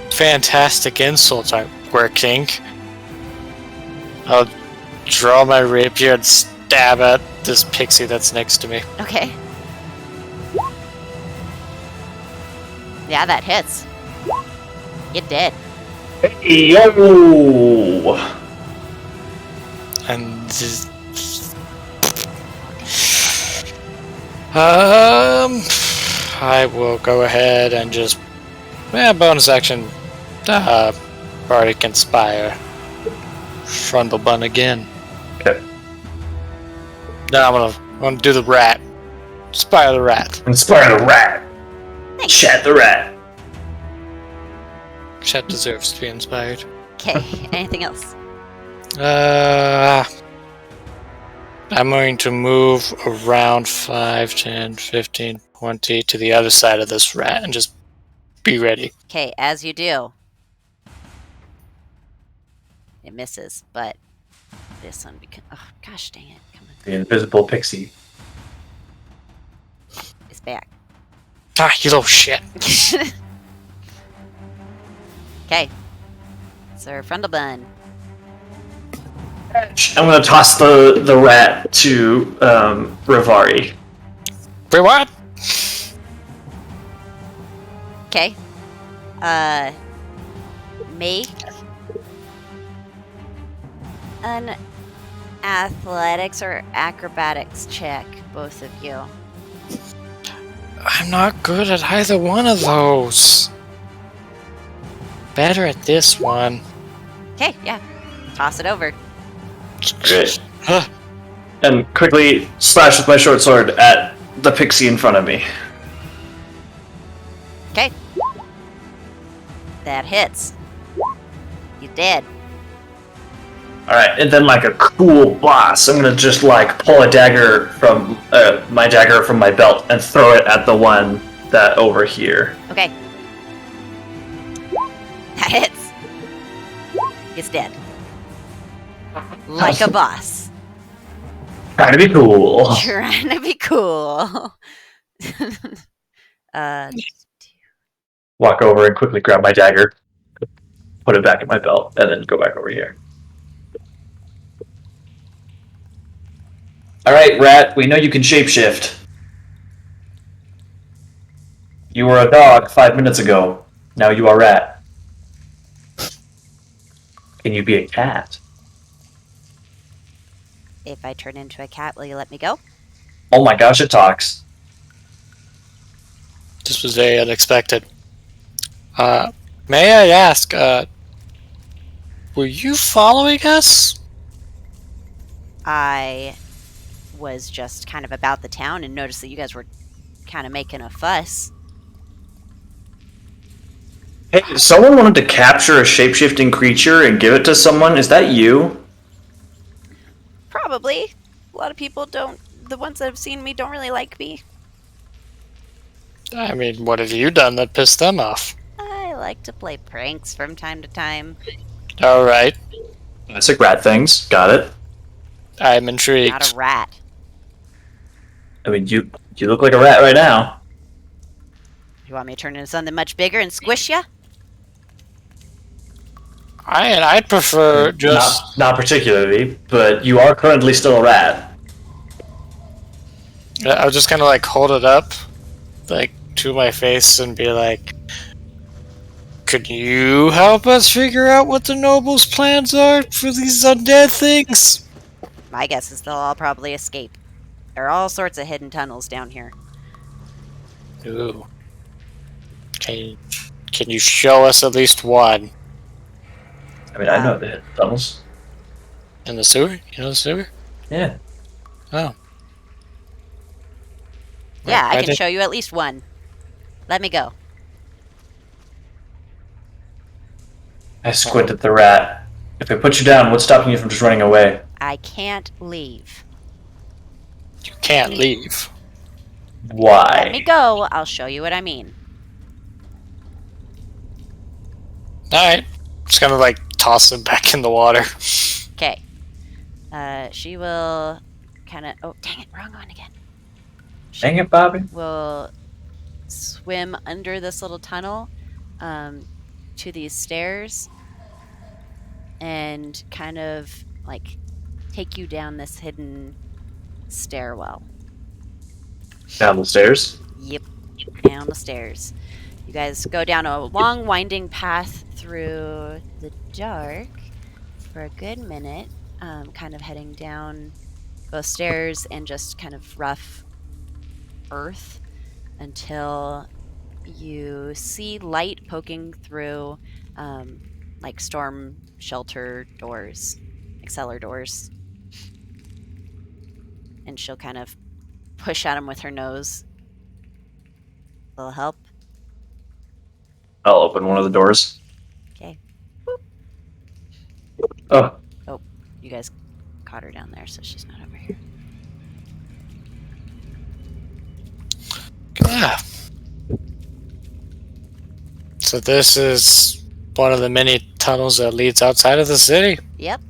fantastic insults aren't working, I'll draw my rapier and stab at this pixie that's next to me. Okay. Yeah, that hits. You did. Yo! And I will go ahead and just bonus action Bardic Inspire Frundlebun again. Okay. Now I'm gonna do the rat. Inspire the rat. Inspire the rat. Thanks. Chat the rat. Chet deserves to be inspired. Okay, anything else? I'm going to move around 5, 10, 15, 20 to the other side of this rat and just be ready. Okay, as you do. It misses, but this one becomes... Oh, gosh dang it. Come on. The invisible pixie. It's back. Ah, you little shit. Okay. Sir Frundlebun. I'm gonna toss the rat to Ravarie. Wait, what? Okay. Make an athletics or acrobatics check, both of you. I'm not good at either one of those. Better at this one. Okay, yeah. Toss it over. Great. And quickly slash with my short sword at the pixie in front of me. Okay. That hits. You did. Alright, and then like a cool boss, I'm gonna just like pull a dagger from my dagger from my belt and throw it at the one that over here. Okay. That hits. He's dead. Like a boss. Trying to be cool. Trying to be cool. uh, Walk over and quickly grab my dagger, put it back in my belt, and then go back over here. Alright, rat, we know you can shapeshift. You were a dog 5 minutes ago. Now you are rat. Can you be a cat? if I turn into a cat, will you let me go? Oh my gosh, it talks. This was very unexpected. May I ask, were you following us? I was just kind of about the town and noticed that you guys were kind of making a fuss. Hey, someone wanted to capture a shape-shifting creature and give it to someone. Is that you? Probably. A lot of people don't, the ones that have seen me don't really like me. I mean, what have you done that pissed them off? I like to play pranks from time to time. Alright, Classic rat things. Got it. I'm intrigued. Not a rat. I mean, you look like a rat right now. You want me to turn into something much bigger and squish ya? I'd prefer just... Not particularly, but you are currently still a rat. I'll just kind of like hold it up, like, to my face and be like, could you help us figure out what the nobles' plans are for these undead things? My guess is they'll all probably escape. There are all sorts of hidden tunnels down here. Ooh. Can you show us at least one? I mean, I know the hidden tunnels. In the sewer? You know the sewer? Yeah. Oh. Yeah, I can did- show you at least one. Let me go. I squint at the rat. If I put you down, what's stopping you from just running away? I can't leave. You can't leave. Why? Let me go. I'll show you what I mean. Alright. Just gonna like toss him back in the water. Okay. She will kind of. Oh, dang it! Wrong one again. She Dang it, Bobby. will swim under this little tunnel to these stairs and kind of like take you down this hidden stairwell. Down the stairs. Yep, down the stairs. You guys go down a long, winding path through the dark for a good minute, kind of heading down both stairs and just kind of rough earth until you see light poking through like storm shelter doors, like cellar doors. And she'll kind of push at him with her nose. Little help. I'll open one of the doors. Okay. Oh, Oh, you guys caught her down there, so she's not over here. Ah. So this is one of the many tunnels that leads outside of the city. Yep.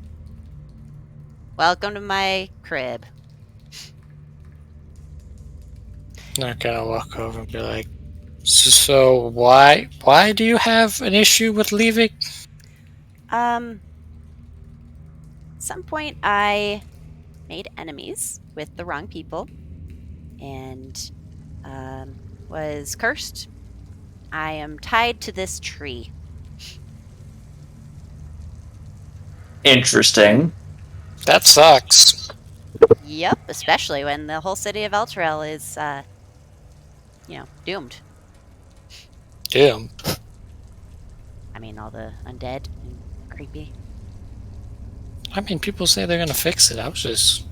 Welcome to my crib. I'm gonna walk over and be like, so why do you have an issue with leaving? At some point I made enemies with the wrong people and was cursed. I am tied to this tree. interesting. That sucks. Yep, especially when the whole city of Elturel is, doomed. Damn. I mean, all the undead and creepy. I mean, people say they're gonna fix it. I was just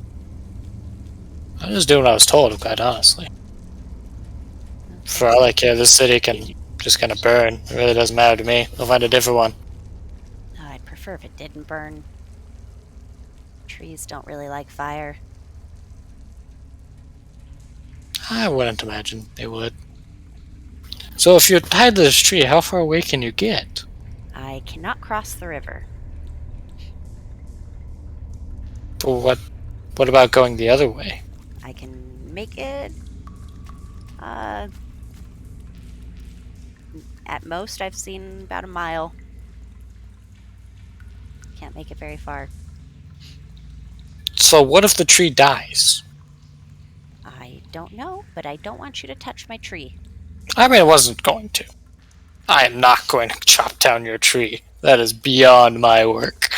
doing what I was told, quite honestly. For all I care, this city can just gonna burn. It really doesn't matter to me. I'll find a different one. Oh, I'd prefer if it didn't burn. Trees don't really like fire. I wouldn't imagine they would. So if you're tied to this tree, how far away can you get? I cannot cross the river. Well, what about going the other way? I can make it. At most, I've seen about a mile. Can't make it very far. So what if the tree dies? I don't know, but I don't want you to touch my tree. I mean, I wasn't going to. I am not going to chop down your tree. That is beyond my work.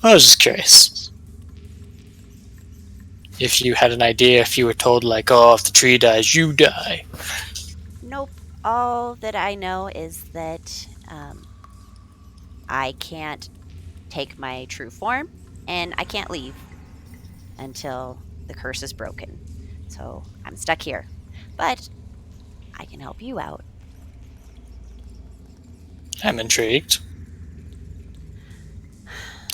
I was just curious. If you had an idea, if you were told, like, oh, if the tree dies, you die. Nope. All that I know is that I can't take my true form, and I can't leave until the curse is broken. So I'm stuck here. But I can help you out. I'm intrigued.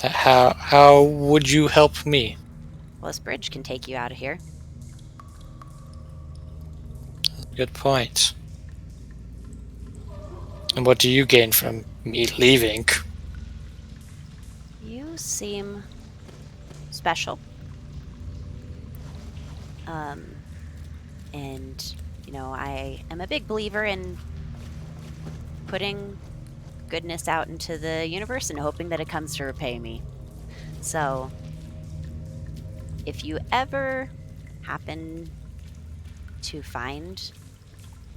How would you help me? Well, this bridge can take you out of here. Good point. And what do you gain from me leaving? You seem special. And, I am a big believer in putting goodness out into the universe and hoping that it comes to repay me. So, if you ever happen to find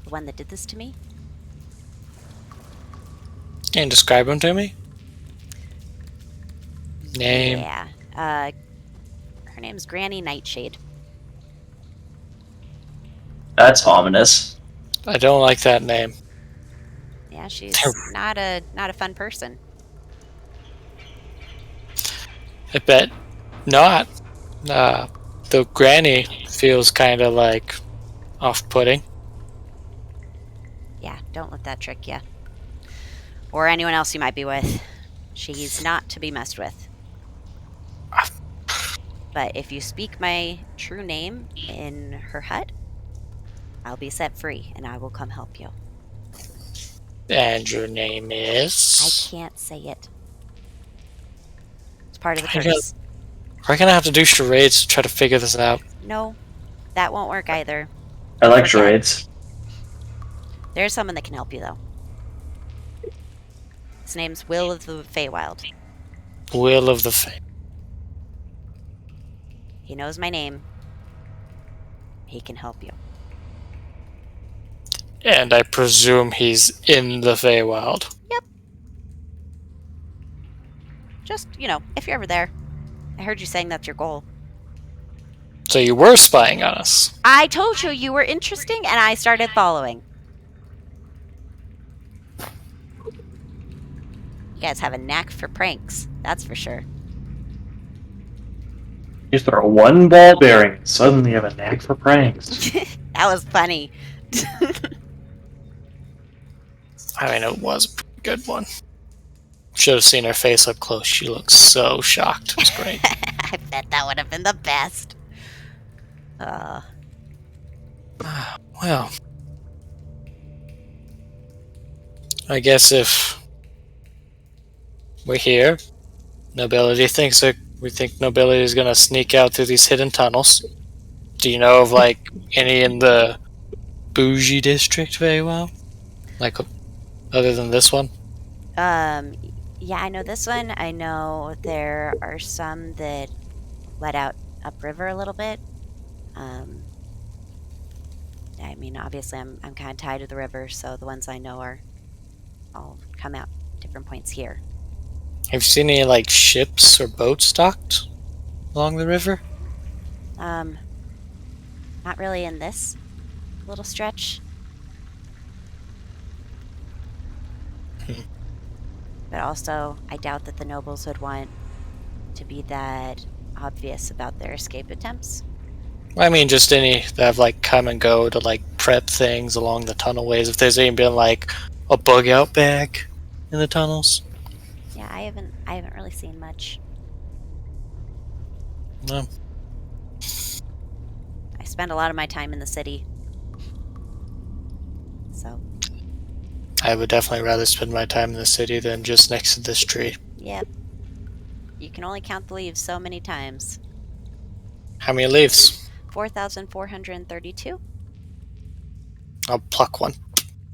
the one that did this to me, Can you describe him to me? Name? yeah, her name's Granny Nightshade. That's ominous. I don't like that name. Yeah, she's not a fun person. I bet not. The granny feels kind of like off-putting. Yeah, don't let that trick you. Or anyone else you might be with. She's not to be messed with. But if you speak my true name in her hut, I'll be set free, and I will come help you. And your name is? I can't say it. It's part of the I got- curse. We're gonna have to do charades to try to figure this out. No, that won't work either. I like Forget. charades. There's someone that can help you, though. His name's Will of the Feywild. Will of the Fate. He knows my name. He can help you. And I presume he's in the Feywild. Just, if you're ever there. I heard you saying that's your goal. So you were spying on us. I told you you were interesting, and I started following. You guys have a knack for pranks, that's for sure. You throw one ball bearing, suddenly you have a knack for pranks. That was funny. I mean, it was a pretty good one. Should have seen her face up close. She looks so shocked. It was great. I bet that would have been the best. Well, I guess if we're here, nobility thinks that we think nobility is gonna sneak out through these hidden tunnels. Do you know of any in the bougie district very well? Other than this one? Yeah, I know this one. I know there are some that let out upriver a little bit. I mean, obviously, I'm kind of tied to the river, so the ones I know are all come out different points here. Have you seen any ships or boats docked along the river? Not really in this little stretch. But also, I doubt that the nobles would want to be that obvious about their escape attempts. I mean, just any that have come and go to prep things along the tunnelways. If there's even been a bug out bag in the tunnels. Yeah, I haven't really seen much. No. I spend a lot of my time in the city. So, I would definitely rather spend my time in the city than just next to this tree. yep. You can only count the leaves so many times. How many leaves? 4,432. I'll pluck one.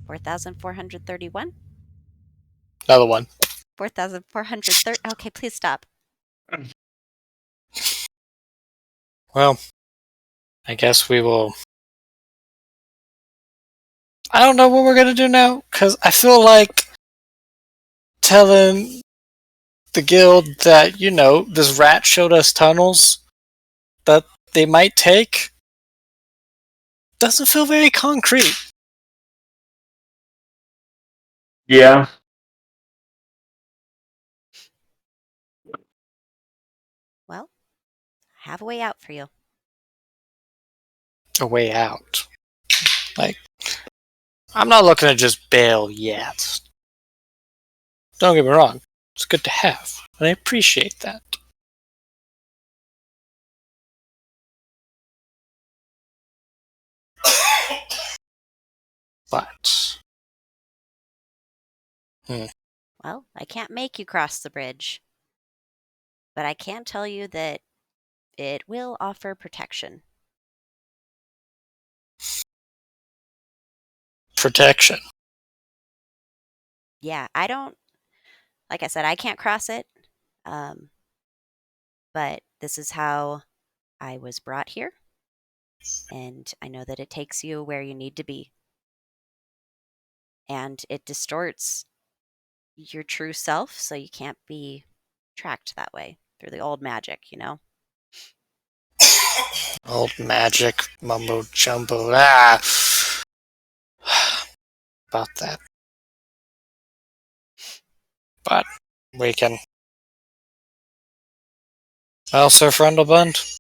4,431. Another one. 4,430. Okay, please stop. Well, I guess we will. I don't know what we're gonna do now, because I feel like telling the guild that, this rat showed us tunnels that they might take doesn't feel very concrete. Yeah. Well, I have a way out for you. A way out. I'm not looking to just bail yet. Don't get me wrong. It's good to have, and I appreciate that. But Well, I can't make you cross the bridge. But I can tell you that it will offer protection. protection. Yeah, I don't. Like I said, I can't cross it. But this is how I was brought here. And I know that it takes you where you need to be. And it distorts your true self, so you can't be tracked that way through the old magic, Old magic, mumbo jumbo. Ah! About that. But we can. Well, Sir Friendlebund,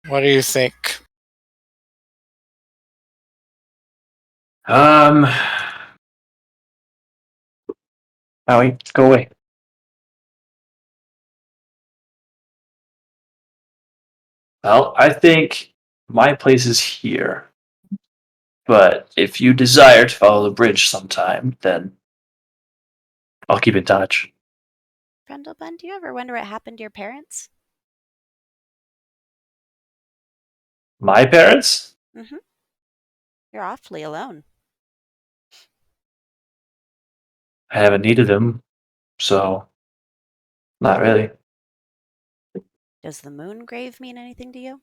what do you think? Howie, go away. Well, I think my place is here. But if you desire to follow the bridge sometime, then I'll keep in touch. Brundlebun, do you ever wonder what happened to your parents? My parents? Mm-hmm. You're awfully alone. I haven't needed them, so not really. Does the moon grave mean anything to you?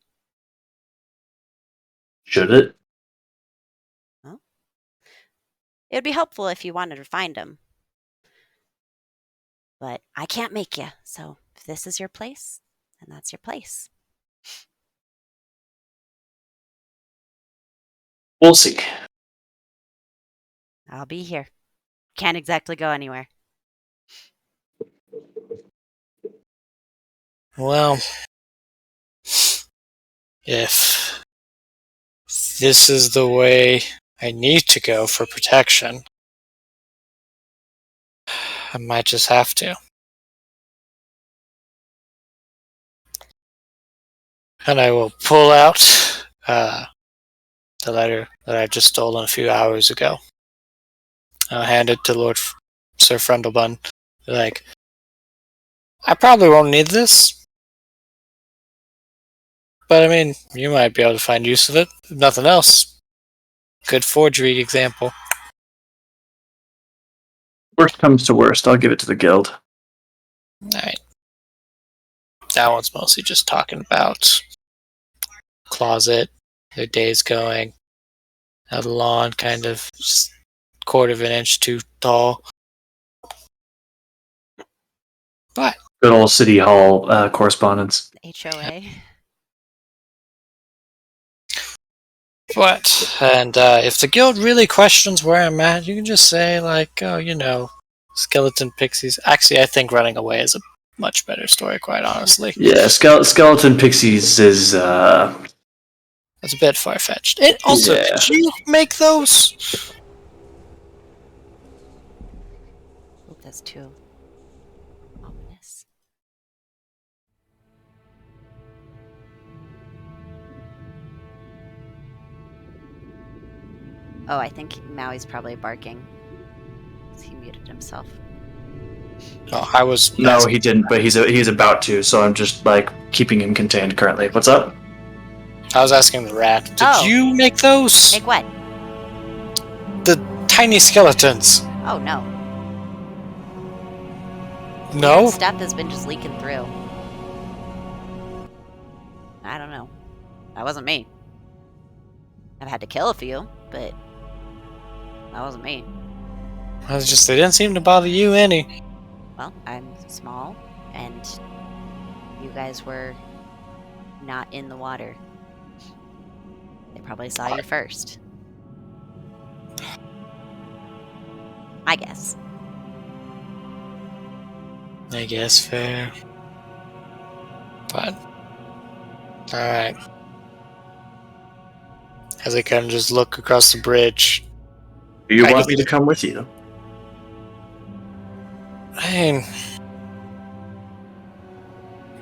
Should it? Well, it would be helpful if you wanted to find them. But I can't make you, so if this is your place, then that's your place. We'll see. I'll be here. Can't exactly go anywhere. Well, if this is the way I need to go for protection, I might just have to. And I will pull out the letter that I just stolen a few hours ago. I'll hand it to Sir Friendlebun. Like, I probably won't need this, but I mean, you might be able to find use of it. If nothing else, good forgery example. Worst comes to worst, I'll give it to the guild. Alright. That one's mostly just talking about closet, their day's going, how the lawn kind of just quarter of an inch too tall. But Good old city hall correspondence. HOA. and if the guild really questions where I'm at, you can just say like, oh, you know, skeleton pixies. Actually, I think running away is a much better story, quite honestly. Yeah, skeleton pixies is That's a bit far fetched. And also, Yeah. did you make those? Hope that's too ominous. Oh, I think Maui's probably barking. He muted himself. Oh, I was. no, he didn't, but he's about to, so I'm just like keeping him contained currently. What's up? I was asking the rat. Did Oh. you make those? Make what? The tiny skeletons. Oh, no. No. Stuff has been just leaking through. I don't know. That wasn't me. I've had to kill a few, but that wasn't me. I was just. They didn't seem to bother you any. Well, I'm small, and you guys were not in the water. They probably saw you first. I guess. I guess fair. But alright. As I kind of just look across the bridge. Do you I want just- me to come with you? I mean,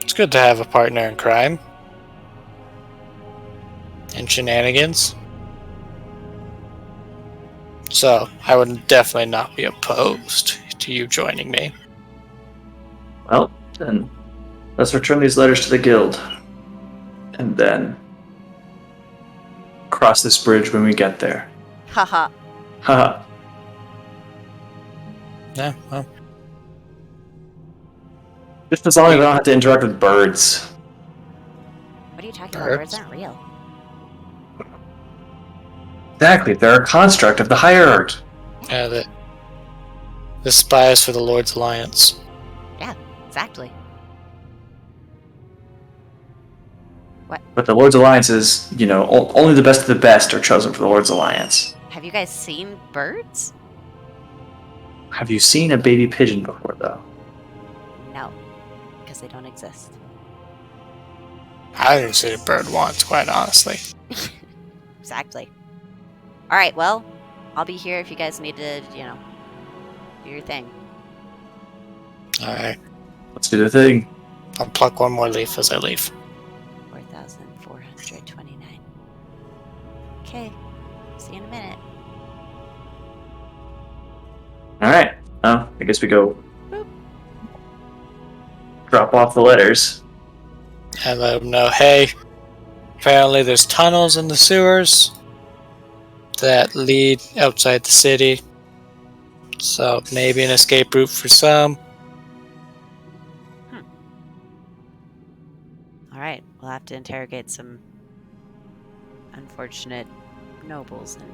it's good to have a partner in crime. And shenanigans. So, I would definitely not be opposed to you joining me. Well, then let's return these letters to the guild, and then cross this bridge when we get there. Haha. Haha. Yeah, well, Just as long as I don't have to interact with birds. What are you talking about? Birds aren't real. Exactly, they're a construct of the hierarchy. yeah, the spies for the Lord's Alliance. Yeah, exactly. But the Lord's Alliance is, you know, only the best of the best are chosen for the Lord's Alliance. Have you guys seen birds? Have you seen a baby pigeon before, though? No, because they don't exist. I didn't see a bird once, quite honestly. Exactly. All right, well, I'll be here if you guys need to, you know, do your thing. Alright, Let's do the thing. I'll pluck one more leaf as I leave. 4,429. Okay, see you in a minute. Oh, I guess we go drop off the letters. And let them know, hey, apparently there's tunnels in the sewers that lead outside the city. So maybe an escape route for some. Alright, we'll have to interrogate some unfortunate nobles and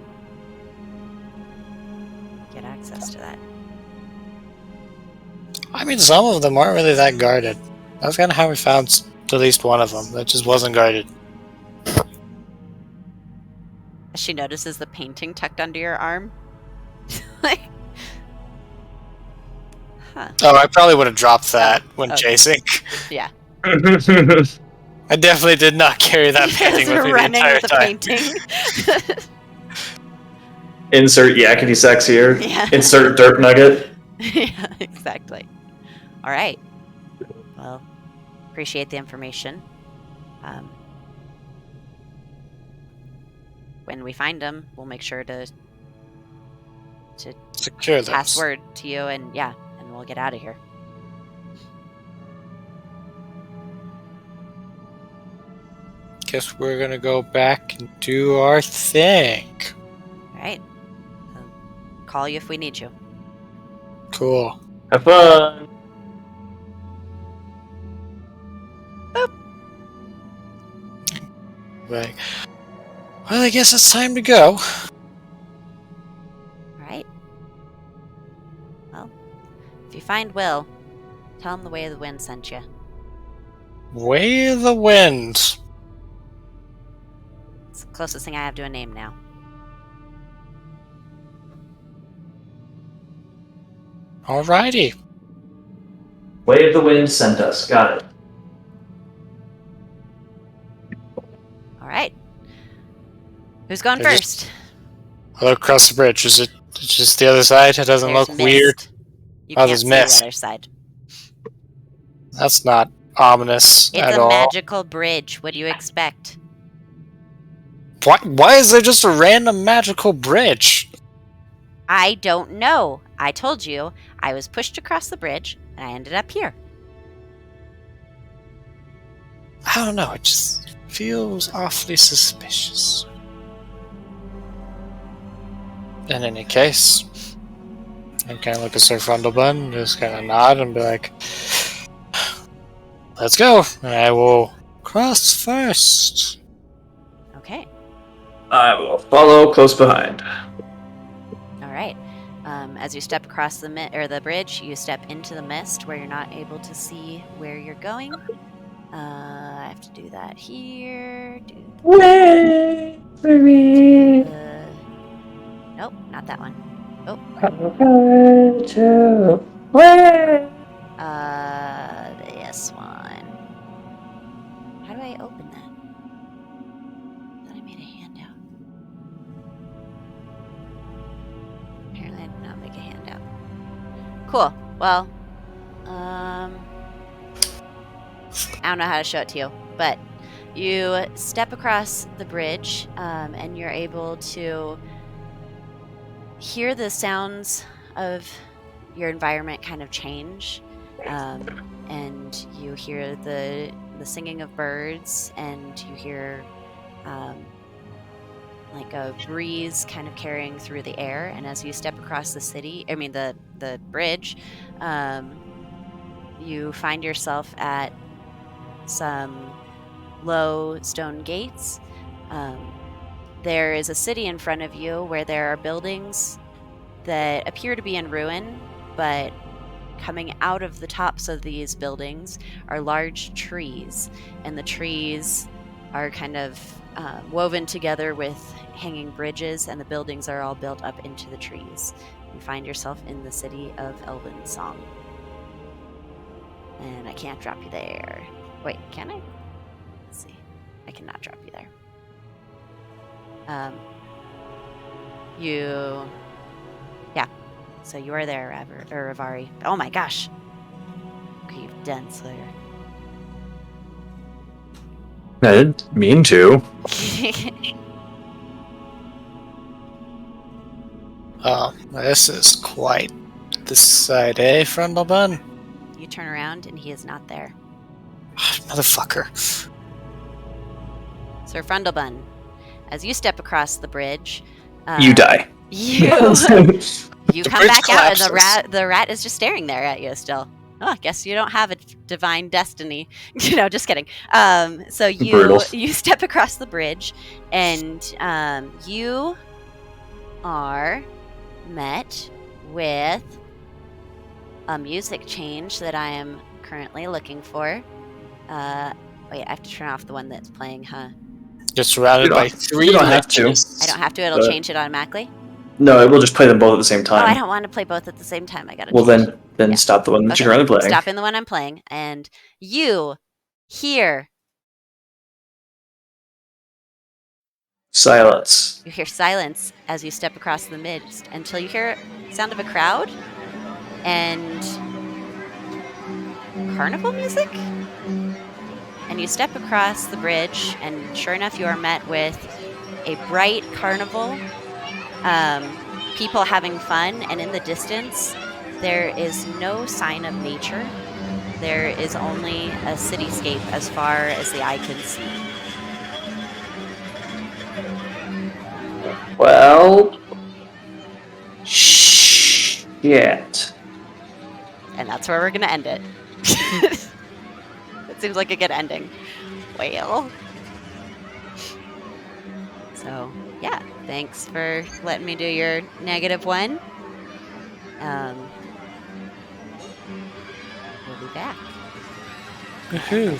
get access to that. I mean, some of them aren't really that guarded. That's kind of how we found at least one of them that just wasn't guarded. She notices the painting tucked under your arm. Like, huh. Oh, I probably would have dropped that when okay. chasing. Yeah. I definitely did not carry that painting with me the running entire with the time. painting. Insert yakety sax here. Yeah. Insert dirt nugget. Yeah, exactly. All right. Well, appreciate the information. When we find them, we'll make sure to Secure those. pass word to you, and yeah, and we'll get out of here. Guess we're gonna go back and do our thing. All right. Call you if we need you. Cool. Have fun. Like, well, I guess it's time to go. All right. Well, if you find Will, tell him the Way of the Wind sent you. Way of the wind. It's the closest thing I have to a name now. Alrighty. Way of the Wind sent us. Got it. All right. Who's going They're first? I'll look across the bridge. Is it just the other side? It doesn't There's look weird. mist. You Oh, can't there's see mist. the other side. That's not ominous It's at a all. magical bridge. What do you expect? Why is there just a random magical bridge? I don't know. I told you I was pushed across the bridge and I ended up here. I don't know. It just feels awfully suspicious. In any case, I kind of look at Sir Fundlebun, just kind of nod and be like, let's go. And I will cross first. Okay. I will follow close behind. All right. As you step across the bridge, you step into the mist where you're not able to see where you're going. I have to do that here. Wait for me. Nope, not that one. Oh. This one. How do I open that? I thought I made a handout. Apparently I did not make a handout. Cool. Well, I don't know how to show it to you, but you step across the bridge, and you're able to hear the sounds of your environment kind of change, and you hear the singing of birds, and you hear like a breeze kind of carrying through the air. And as you step across the bridge, you find yourself at some low stone gates. There is a city in front of you where there are buildings that appear to be in ruin, but coming out of the tops of these buildings are large trees, and the trees are kind of woven together with hanging bridges, and the buildings are all built up into the trees. You find yourself in the city of Elven Song. And I can't drop you there. Wait, can I? Let's see. I cannot drop you there. Yeah. So you are there, Ravarie. Oh my gosh. Okay, you've done Slayer. I didn't mean to. Oh, this is quite this side, eh, Frundlebun? You turn around and he is not there. Motherfucker. Sir Frundlebun, as you step across the bridge, You die. You The come bridge back out, and collapses. the rat is just staring there at you still. Oh, I guess you don't have a divine destiny. Just kidding. So Brutal. you step across the bridge, and you are met with a music change that I am currently looking for. Wait, I have to turn off the one that's playing, huh? You're surrounded You by don't- 3 you don't have to. witches. I don't have to. It'll But- change it automatically. No, it will just play them both at the same Oh, I time. don't want to play both at the same time. I gotta. Well, change. then Yeah. stop the one that Okay, you're currently playing. Stop in the one I'm playing, and you hear Silence. you hear silence as you step across the midst until you hear sound of a crowd and carnival music. And you step across the bridge, and sure enough, you are met with a bright carnival. People having fun, and in the distance, there is no sign of nature. There is only a cityscape as far as the eye can see. Well, shit. And that's where we're going to end it. It seems like a good ending. Well. So, yeah. Thanks for letting me do your -1. We'll be back. Woohoo.